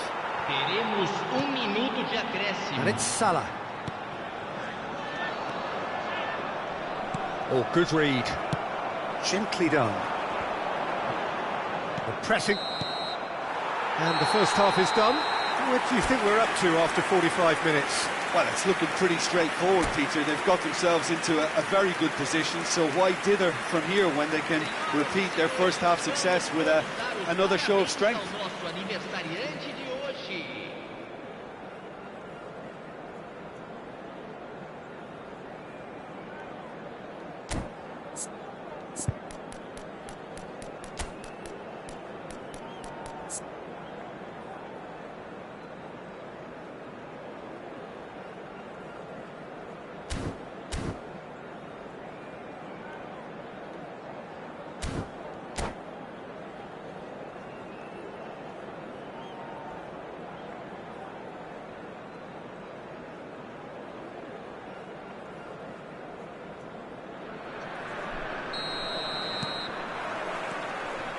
Teremos minuto de acréscimo. And it's Salah. Oh, good read. Gently done. The pressing. And the first half is done. What do you think we're up to after 45 minutes? Well, it's looking pretty straightforward, Peter. They've got themselves into a very good position, so why dither from here when they can repeat their first half success with another show of strength?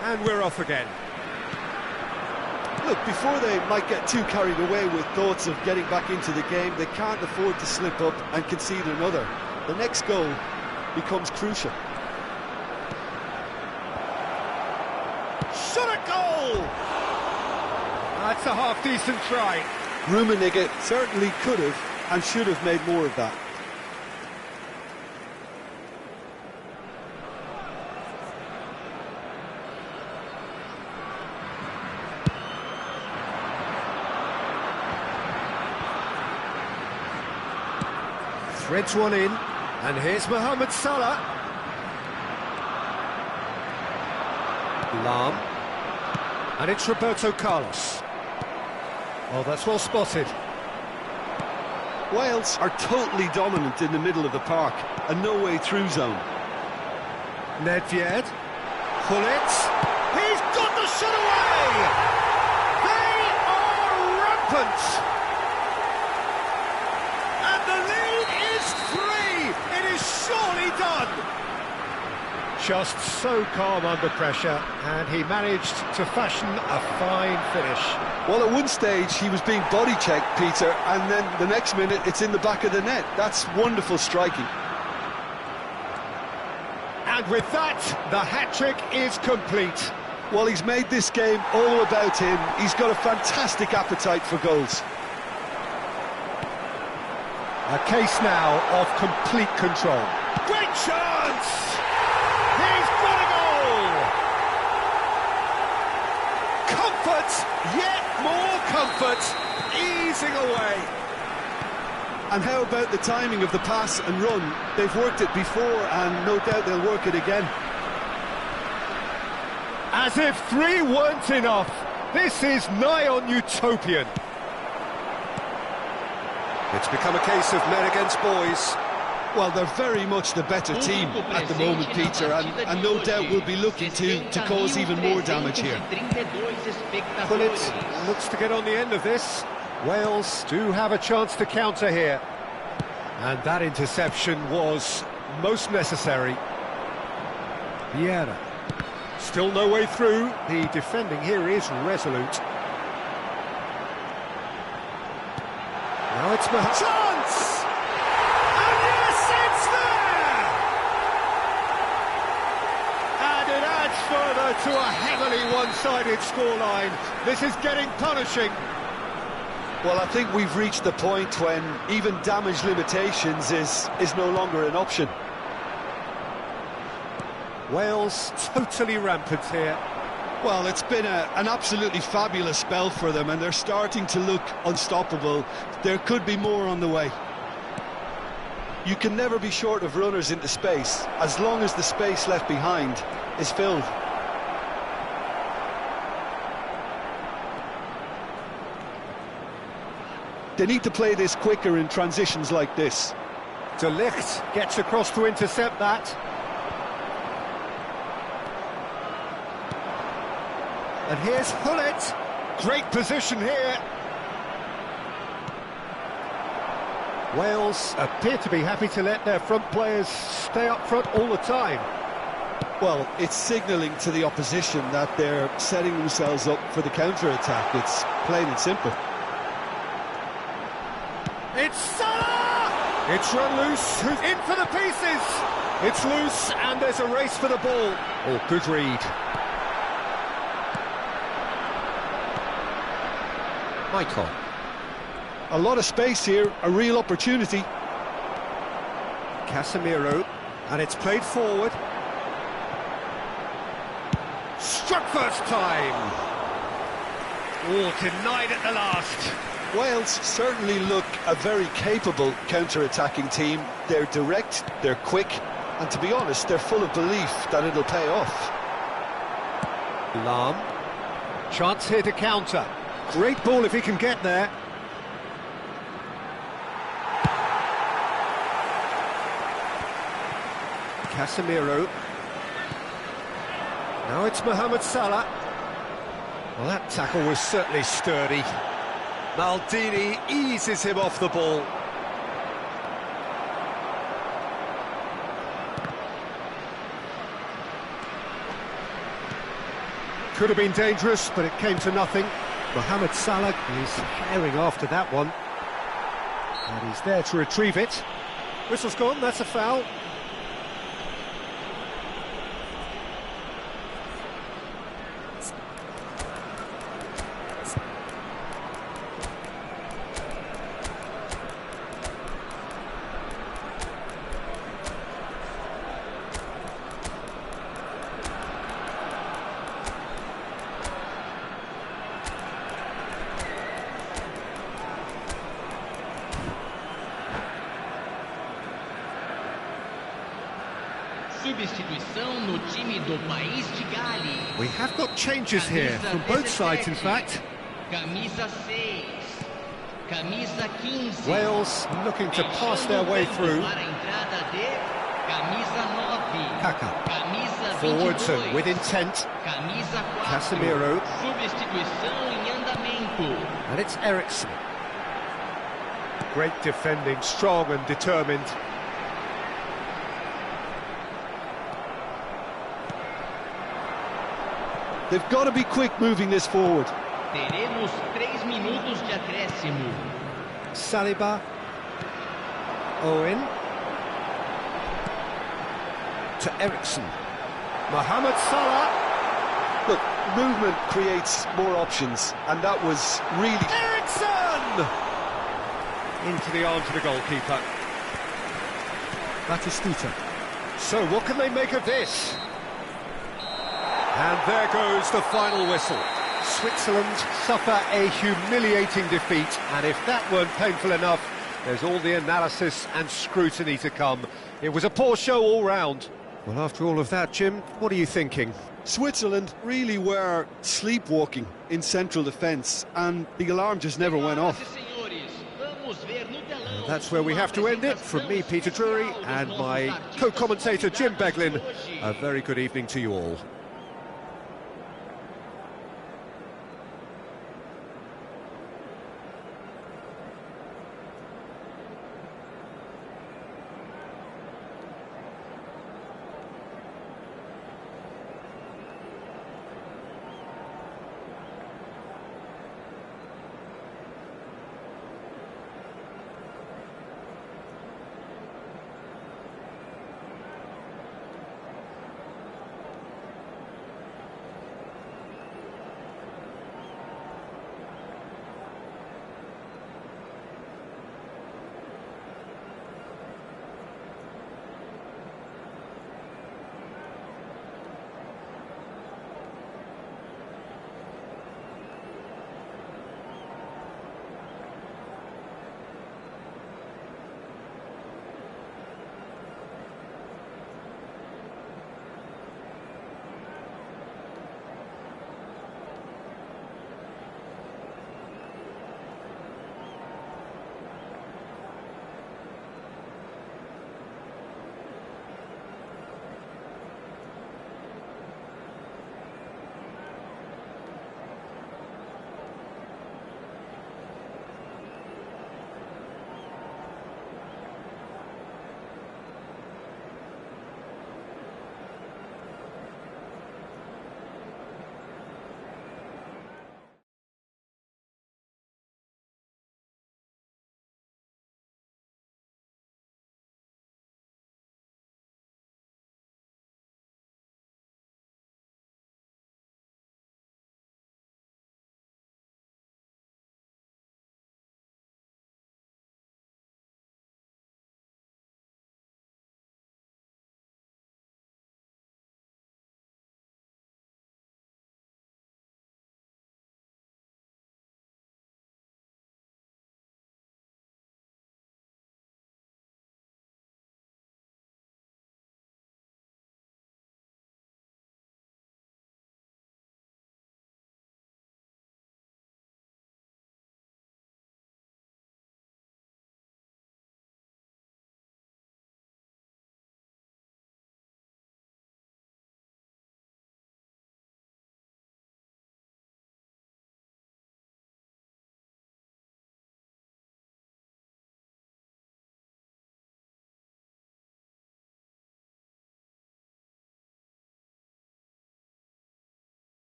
And we're off again. Look, before they might get too carried away with thoughts of getting back into the game, they can't afford to slip up and concede another. The next goal becomes crucial. Shot a goal! That's a half-decent try. Rummenigge certainly could have and should have made more of that. Threads one in, and here's Mohamed Salah. Lam. And it's Roberto Carlos. Oh, that's well spotted. Wales are totally dominant in the middle of the park, a no-way through zone. Nedved, Gullit, he's got the shot away! They are rampant! And the lead is 3! It is surely done! Just so calm under pressure, and he managed to fashion a fine finish. Well, at one stage he was being body-checked, Peter, and then the next minute it's in the back of the net. That's wonderful striking. And with that, the hat-trick is complete. Well, he's made this game all about him. He's got a fantastic appetite for goals. A case now of complete control. Great chance! He's got a goal! Comfort, yet more comfort, easing away. And how about the timing of the pass and run? They've worked it before, and no doubt they'll work it again. As if 3 weren't enough, this is nigh on utopian. It's become a case of men against boys. Well, they're very much the better team at the moment, Peter, and no doubt will be looking to cause even more damage here. Gullit looks to get on the end of this. Wales do have a chance to counter here. And that interception was most necessary. Vieira. Still no way through. The defending here is resolute. Now it's my chance! And yes, it's there! And it adds further to a heavily one-sided scoreline. This is getting punishing. Well, I think we've reached the point when even damage limitations is no longer an option. Wales totally rampant here. Well, it's been an absolutely fabulous spell for them, and they're starting to look unstoppable. There could be more on the way. You can never be short of runners into space, as long as the space left behind is filled. They need to play this quicker in transitions like this. De Ligt gets across to intercept that. And here's Gullit. Great position here. Wales appear to be happy to let their front players stay up front all the time. Well, it's signalling to the opposition that they're setting themselves up for the counter-attack. It's plain and simple. It's Salah! It's run loose, who's in for the pieces! It's loose, and there's a race for the ball. Oh, good read. Michael. A lot of space here, a real opportunity. Casemiro, and it's played forward. Struck first time! Oh, denied at the last. Wales certainly look a very capable counter-attacking team. They're direct, they're quick, and to be honest, they're full of belief that it'll pay off. Lam. Chance here to counter. Great ball if he can get there. Casemiro. Now it's Mohamed Salah. Well, that tackle was certainly sturdy. Maldini eases him off the ball. Could have been dangerous, but it came to nothing. Mohamed Salah is herring after that one. And he's there to retrieve it. Whistle's gone, that's a foul. Substituição no time do país de Gales. We have got changes here, from both sides in fact. Camisa 6. Camisa 15. Wales looking to pass their way through. Para a entrada de camisa 9. Kaka. Camisa 22. Forwards with intent. Camisa 4. Casemiro. Substituição em andamento. And it's Eriksen. Great defending, strong and determined. They've got to be quick moving this forward. Teremos 3 minutos de acréscimo. Saliba. Owen. To Eriksen. Mohamed Salah. Look, movement creates more options, and that was really... Eriksen! Into the arms of the goalkeeper. Batistita. So what can they make of this? And there goes the final whistle. Switzerland suffer a humiliating defeat, and if that weren't painful enough, there's all the analysis and scrutiny to come. It was a poor show all round. Well, after all of that, Jim, what are you thinking? Switzerland really were sleepwalking in central defence, and the alarm just never went off. That's where we have to end it. From me, Peter Drury, and my co-commentator, Jim Beglin, a very good evening to you all.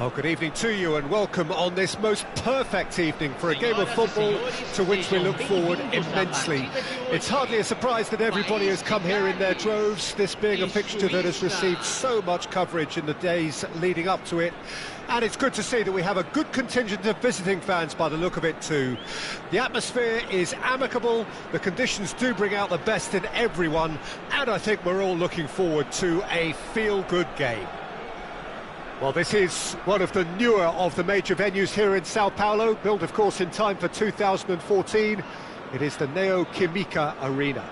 Well, good evening to you and welcome on this most perfect evening for a game of football to which we look forward immensely. It's hardly a surprise that everybody has come here in their droves, this being a fixture that has received so much coverage in the days leading up to it. And it's good to see that we have a good contingent of visiting fans by the look of it too. The atmosphere is amicable, the conditions do bring out the best in everyone, and I think we're all looking forward to a feel-good game. Well, this is one of the newer of the major venues here in Sao Paulo, built, of course, in time for 2014. It is the Neo Química Arena.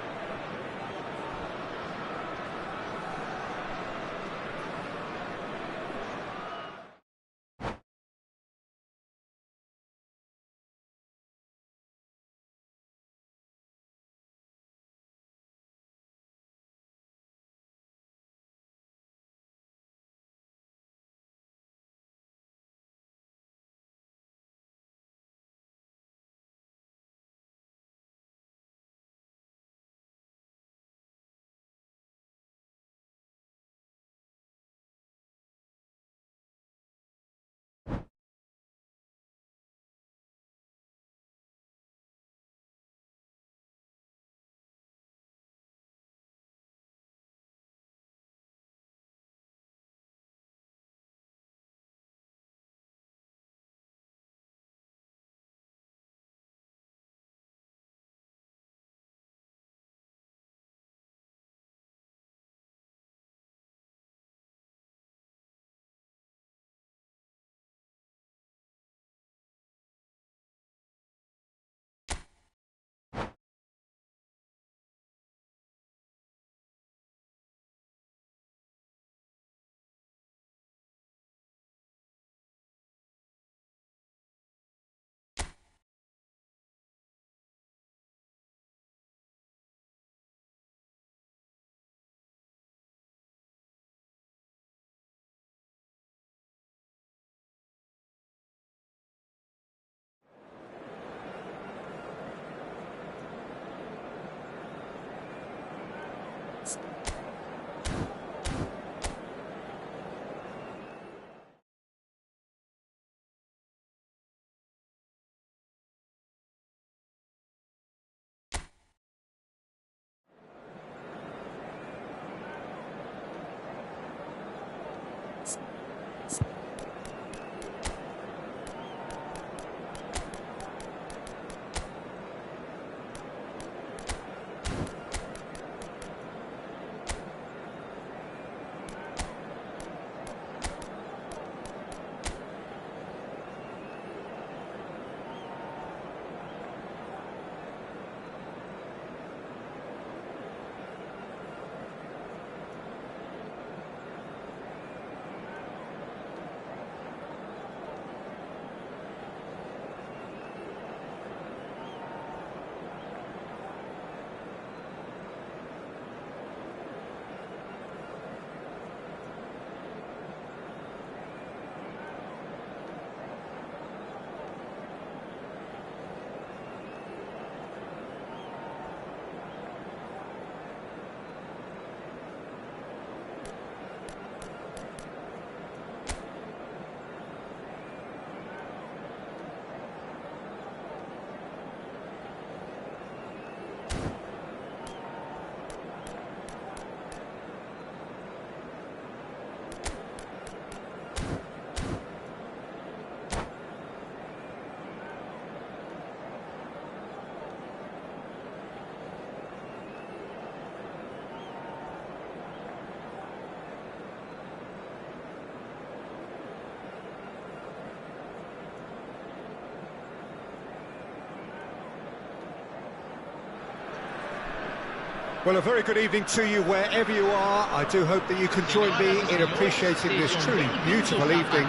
Well, a very good evening to you wherever you are. I do hope that you can join me in appreciating this truly beautiful evening,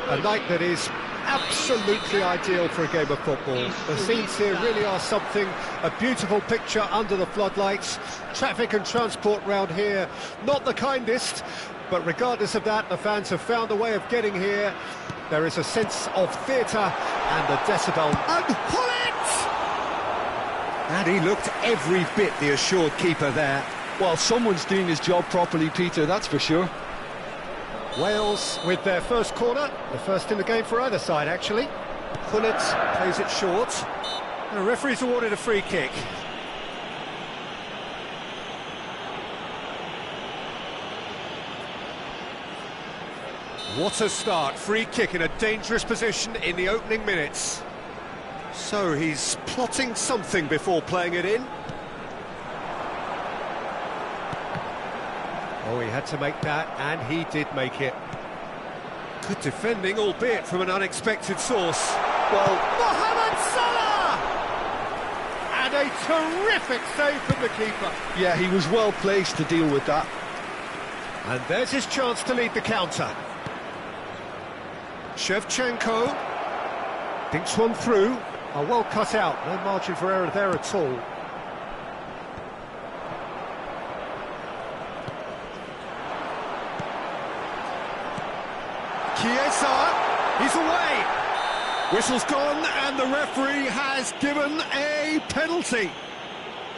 a night that is absolutely ideal for a game of football. The scenes here really are something, a beautiful picture under the floodlights. Traffic and transport round here, not the kindest, but regardless of that, the fans have found a way of getting here. There is a sense of theatre and the decibel. And pull it! And he looked every bit the assured keeper there. Well, someone's doing his job properly, Peter, that's for sure. Wales with their first corner, the first in the game for either side, actually. Pullet plays it short. And the referee's awarded a free kick. What a start, free kick in a dangerous position in the opening minutes. So he's plotting something before playing it in. Oh, he had to make that, and he did make it. Good defending, albeit from an unexpected source. Well, Mohamed Salah! And a terrific save from the keeper. Yeah, he was well placed to deal with that. And there's his chance to lead the counter. Shevchenko dinks one through. Oh, well cut out, no margin for error there at all. Chiesa, he's away. Whistle's gone and the referee has given a penalty.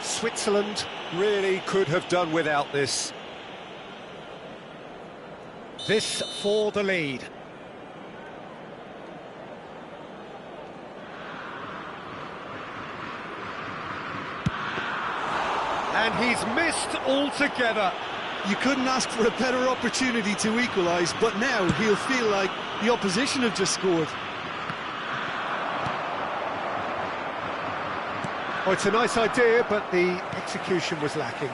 Switzerland really could have done without this. This for the lead. And he's missed altogether. You couldn't ask for a better opportunity to equalise, but now he'll feel like the opposition have just scored. Oh, it's a nice idea, but the execution was lacking.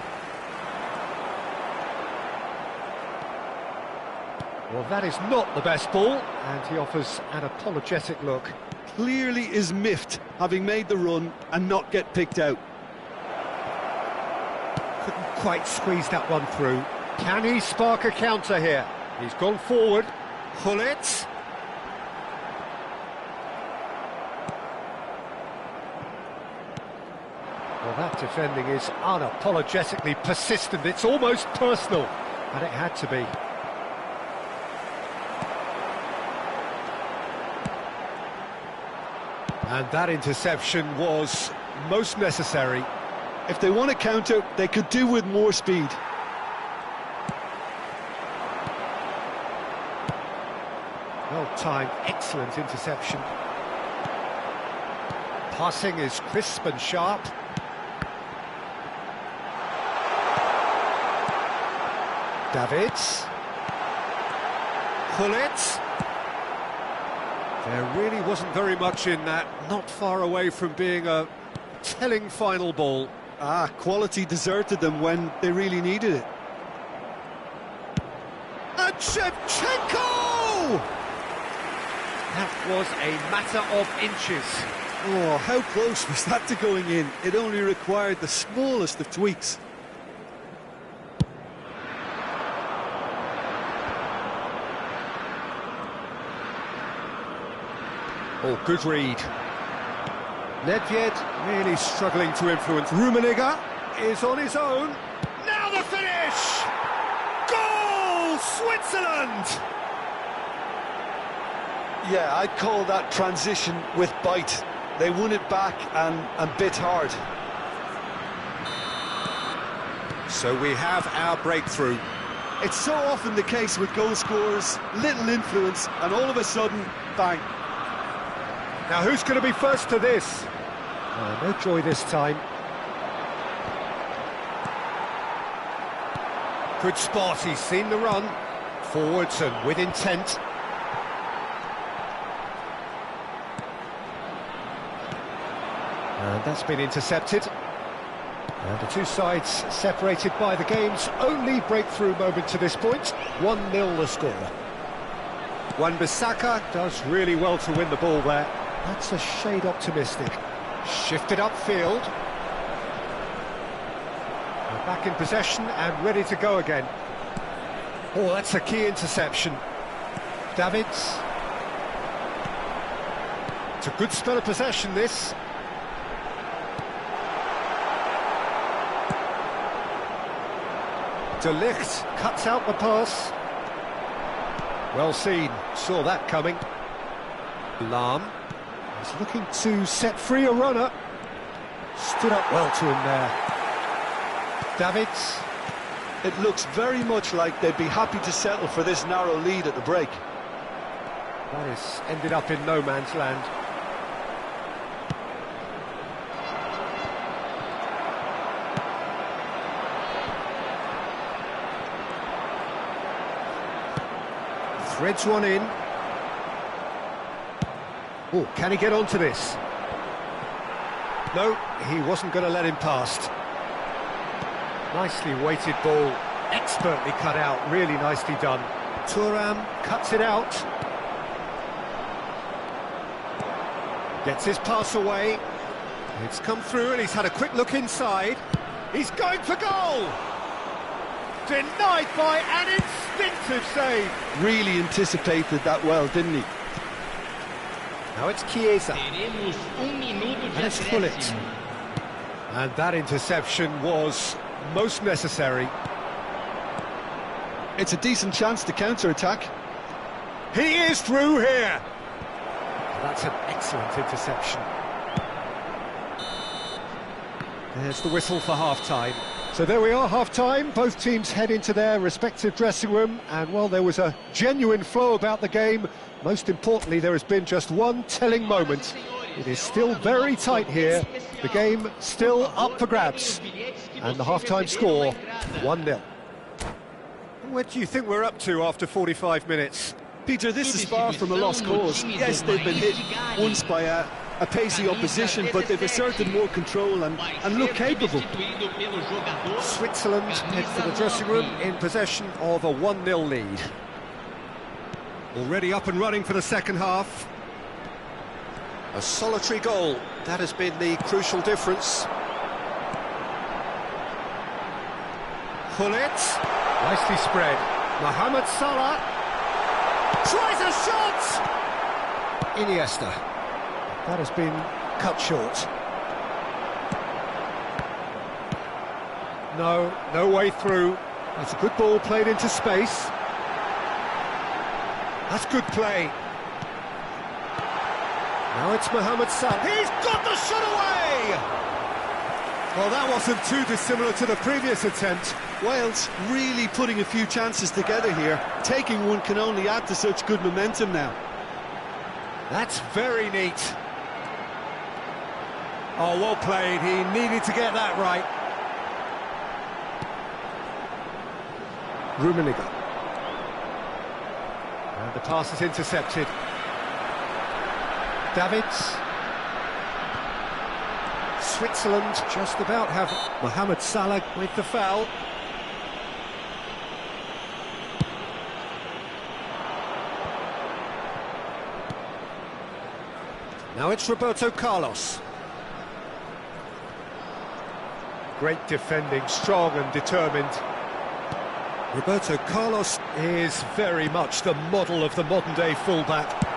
Well, that is not the best ball, and he offers an apologetic look. Clearly is miffed, having made the run and not get picked out. Couldn't quite squeeze that one through. Can he spark a counter here? He's gone forward. Pull it. Well, that defending is unapologetically persistent. It's almost personal, and it had to be. And that interception was most necessary. If they want to counter, they could do with more speed. Well timed, excellent interception. Passing is crisp and sharp. Davids. Pull it. There really wasn't very much in that, not far away from being a telling final ball. Quality deserted them when they really needed it. And Shevchenko! That was a matter of inches. Oh, how close was that to going in? It only required the smallest of tweaks. Oh, good read. Nedved really struggling to influence. Rummenigge is on his own. Now the finish! Goal, Switzerland! Yeah, I'd call that transition with bite. They won it back and bit hard. So we have our breakthrough. It's so often the case with goal scorers, little influence, and all of a sudden, bang. Now who's going to be first to this? Oh, no joy this time. Good spot, he's seen the run. Forwards and with intent. And that's been intercepted. And the two sides separated by the game's only breakthrough moment to this point. 1-0 the score. Wan-Bissaka does really well to win the ball there. That's a shade optimistic. Shifted upfield. And Back in possession and ready to go again. Oh, that's a key interception. Davids. It's a good spell of possession, this. De Ligt cuts out the pass. Well seen, saw that coming. Lahm is looking to set free a runner. Stood up well to him there. Davids. It looks very much like they'd be happy to settle for this narrow lead at the break. That has ended up in no man's land. Threads one in. Oh, can he get onto this? No, he wasn't going to let him past. Nicely weighted ball, expertly cut out, really nicely done. Thuram cuts it out. Gets his pass away. It's come through and he's had a quick look inside. He's going for goal! Denied by an instinctive save. Really anticipated that well, didn't he? Now it's Chiesa. Teremos minuto de And it's Gullit. acréscimo. And that interception was most necessary. It's a decent chance to counter-attack. He is through here. That's an excellent interception. There's the whistle for half-time. So there we are, half-time. Both teams head into their respective dressing room, and while there was a genuine flow about the game, most importantly, there has been just one telling moment. It is still very tight here. The game still up for grabs. And the half-time score, 1-0. What do you think we're up to after 45 minutes? Peter, this is far from a lost cause. Yes, they've been hit once by a pacey opposition, but they've asserted more control and look capable. Switzerland head for the dressing room in possession of a 1-0 lead. Already up and running for the second half. A solitary goal, that has been the crucial difference. Gullit, nicely spread. Mohamed Salah tries a shot! Iniesta. That has been cut short. No way through. That's a good ball played into space. That's good play. Now it's Mohamed Salah. He's got the shot away! Well, that wasn't too dissimilar to the previous attempt. Wales really putting a few chances together here. Taking one can only add to such good momentum now. That's very neat. Oh, well played. He needed to get that right. Rummenigge. And the pass is intercepted. Davids. Switzerland just about have Mohamed Salah with the foul. Now it's Roberto Carlos. Great defending, strong and determined. Roberto Carlos is very much the model of the modern-day fullback.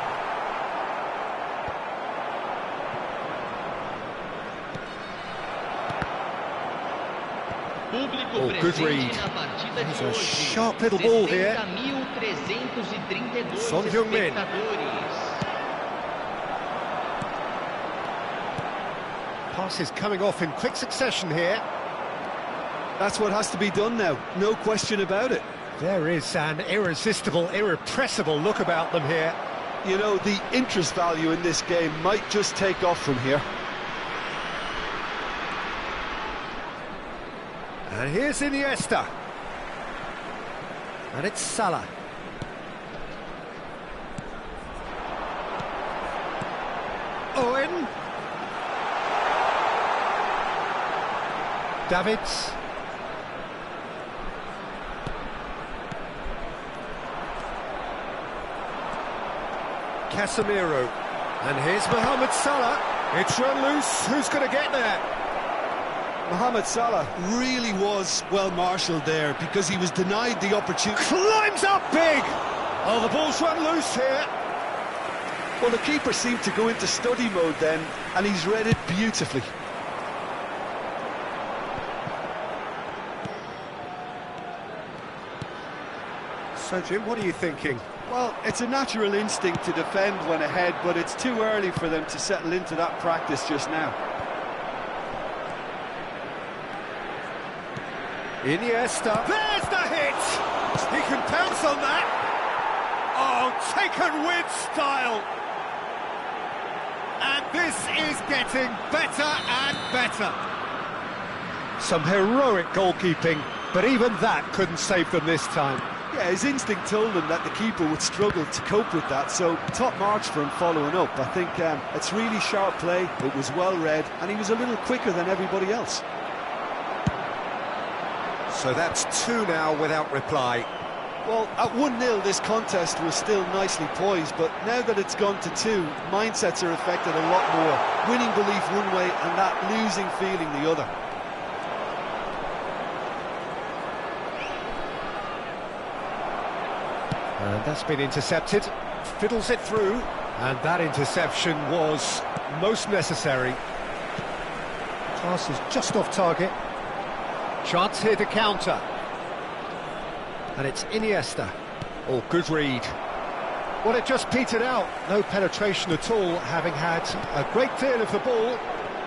Oh, good read. There's a sharp little ball here. Son Heung-min. Passes coming off in quick succession here. That's what has to be done now, no question about it. There is an irresistible, irrepressible look about them here. You know, the interest value in this game might just take off from here. And here's Iniesta. And it's Salah. Owen. Davids. Casemiro. And here's Mohamed Salah. It's run loose. Who's going to get there? Mohamed Salah really was well marshalled there because he was denied the opportunity. Climbs up big! Oh, the ball's run loose here. Well, the keeper seemed to go into study mode then, and he's read it beautifully. So, Jim, what are you thinking? Well, it's a natural instinct to defend when ahead, but it's too early for them to settle into that practice just now. Iniesta. There's the hit! He can pounce on that. Oh, taken with style. And this is getting better and better. Some heroic goalkeeping, but even that couldn't save them this time. Yeah, his instinct told him that the keeper would struggle to cope with that, so top marks for him following up. I think it's really sharp play, it was well read, and he was a little quicker than everybody else. So that's 2 now without reply. Well, at 1-0 this contest was still nicely poised, but now that it's gone to 2, mindsets are affected a lot more. Winning belief one way and that losing feeling the other. And that's been intercepted, fiddles it through, and that interception was most necessary. Pass is just off target. Chance here to counter. And it's Iniesta. Oh, good read. Well, it just petered out. No penetration at all, having had a great deal of the ball.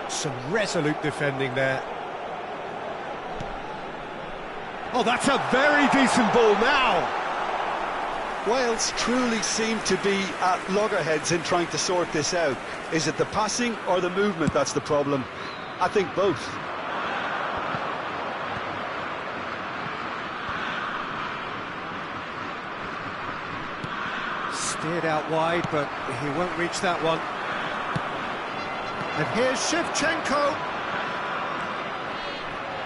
Some resolute defending there. Oh, that's a very decent ball now. Wales truly seem to be at loggerheads in trying to sort this out. Is it the passing or the movement that's the problem? I think both. Steered out wide, but he won't reach that one. And here's Shevchenko.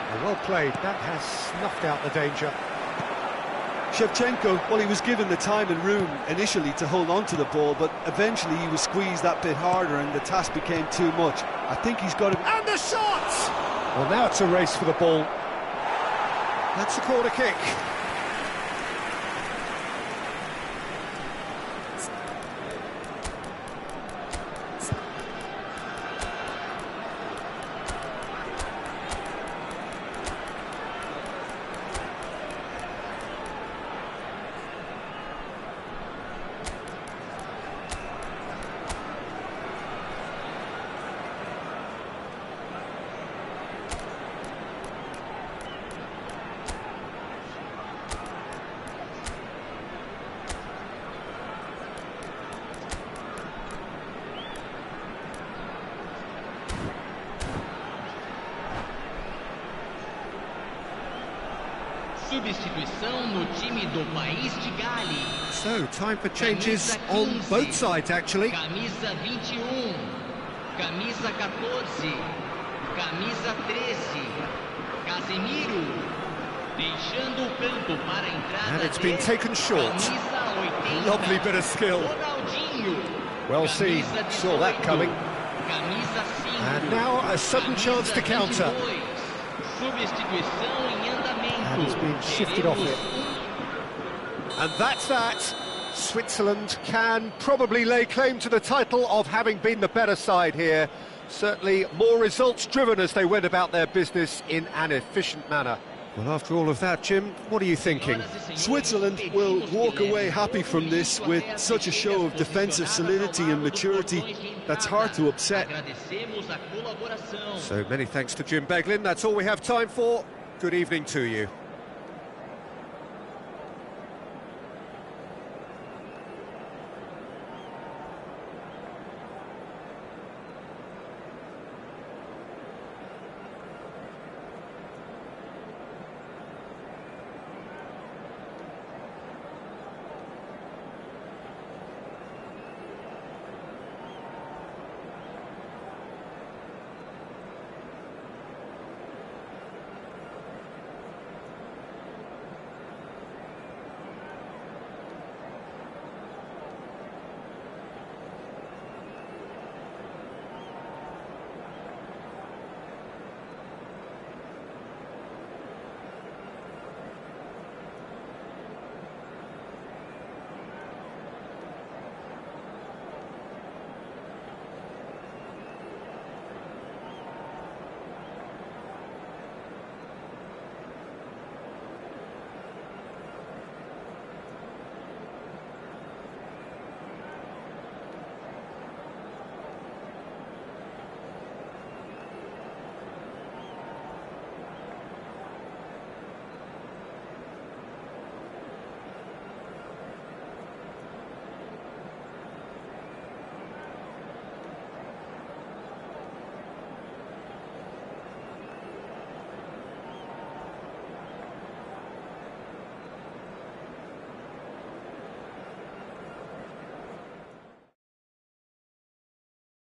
Oh, well played, that has snuffed out the danger. Shevchenko, well, he was given the time and room initially to hold on to the ball, but eventually he was squeezed that bit harder and the task became too much. I think he's got it. And the shot! Well, now it's a race for the ball. That's a corner kick. Substituição no time do país de Gales. So, time for changes on both sides, actually. Camisa 21, camisa 14, camisa 13, Casemiro, deixando o campo para a entrada. And it's been taken short. Lovely bit of skill. Well seen, saw that coming. And now a sudden chance to counter. And he's been shifted off it. And that's that. Switzerland can probably lay claim to the title of having been the better side here. Certainly more results driven as they went about their business in an efficient manner. Well, after all of that, Jim, what are you thinking? Switzerland will walk away happy from this with such a show of defensive solidity and maturity that's hard to upset. So many thanks to Jim Beglin. That's all we have time for. Good evening to you.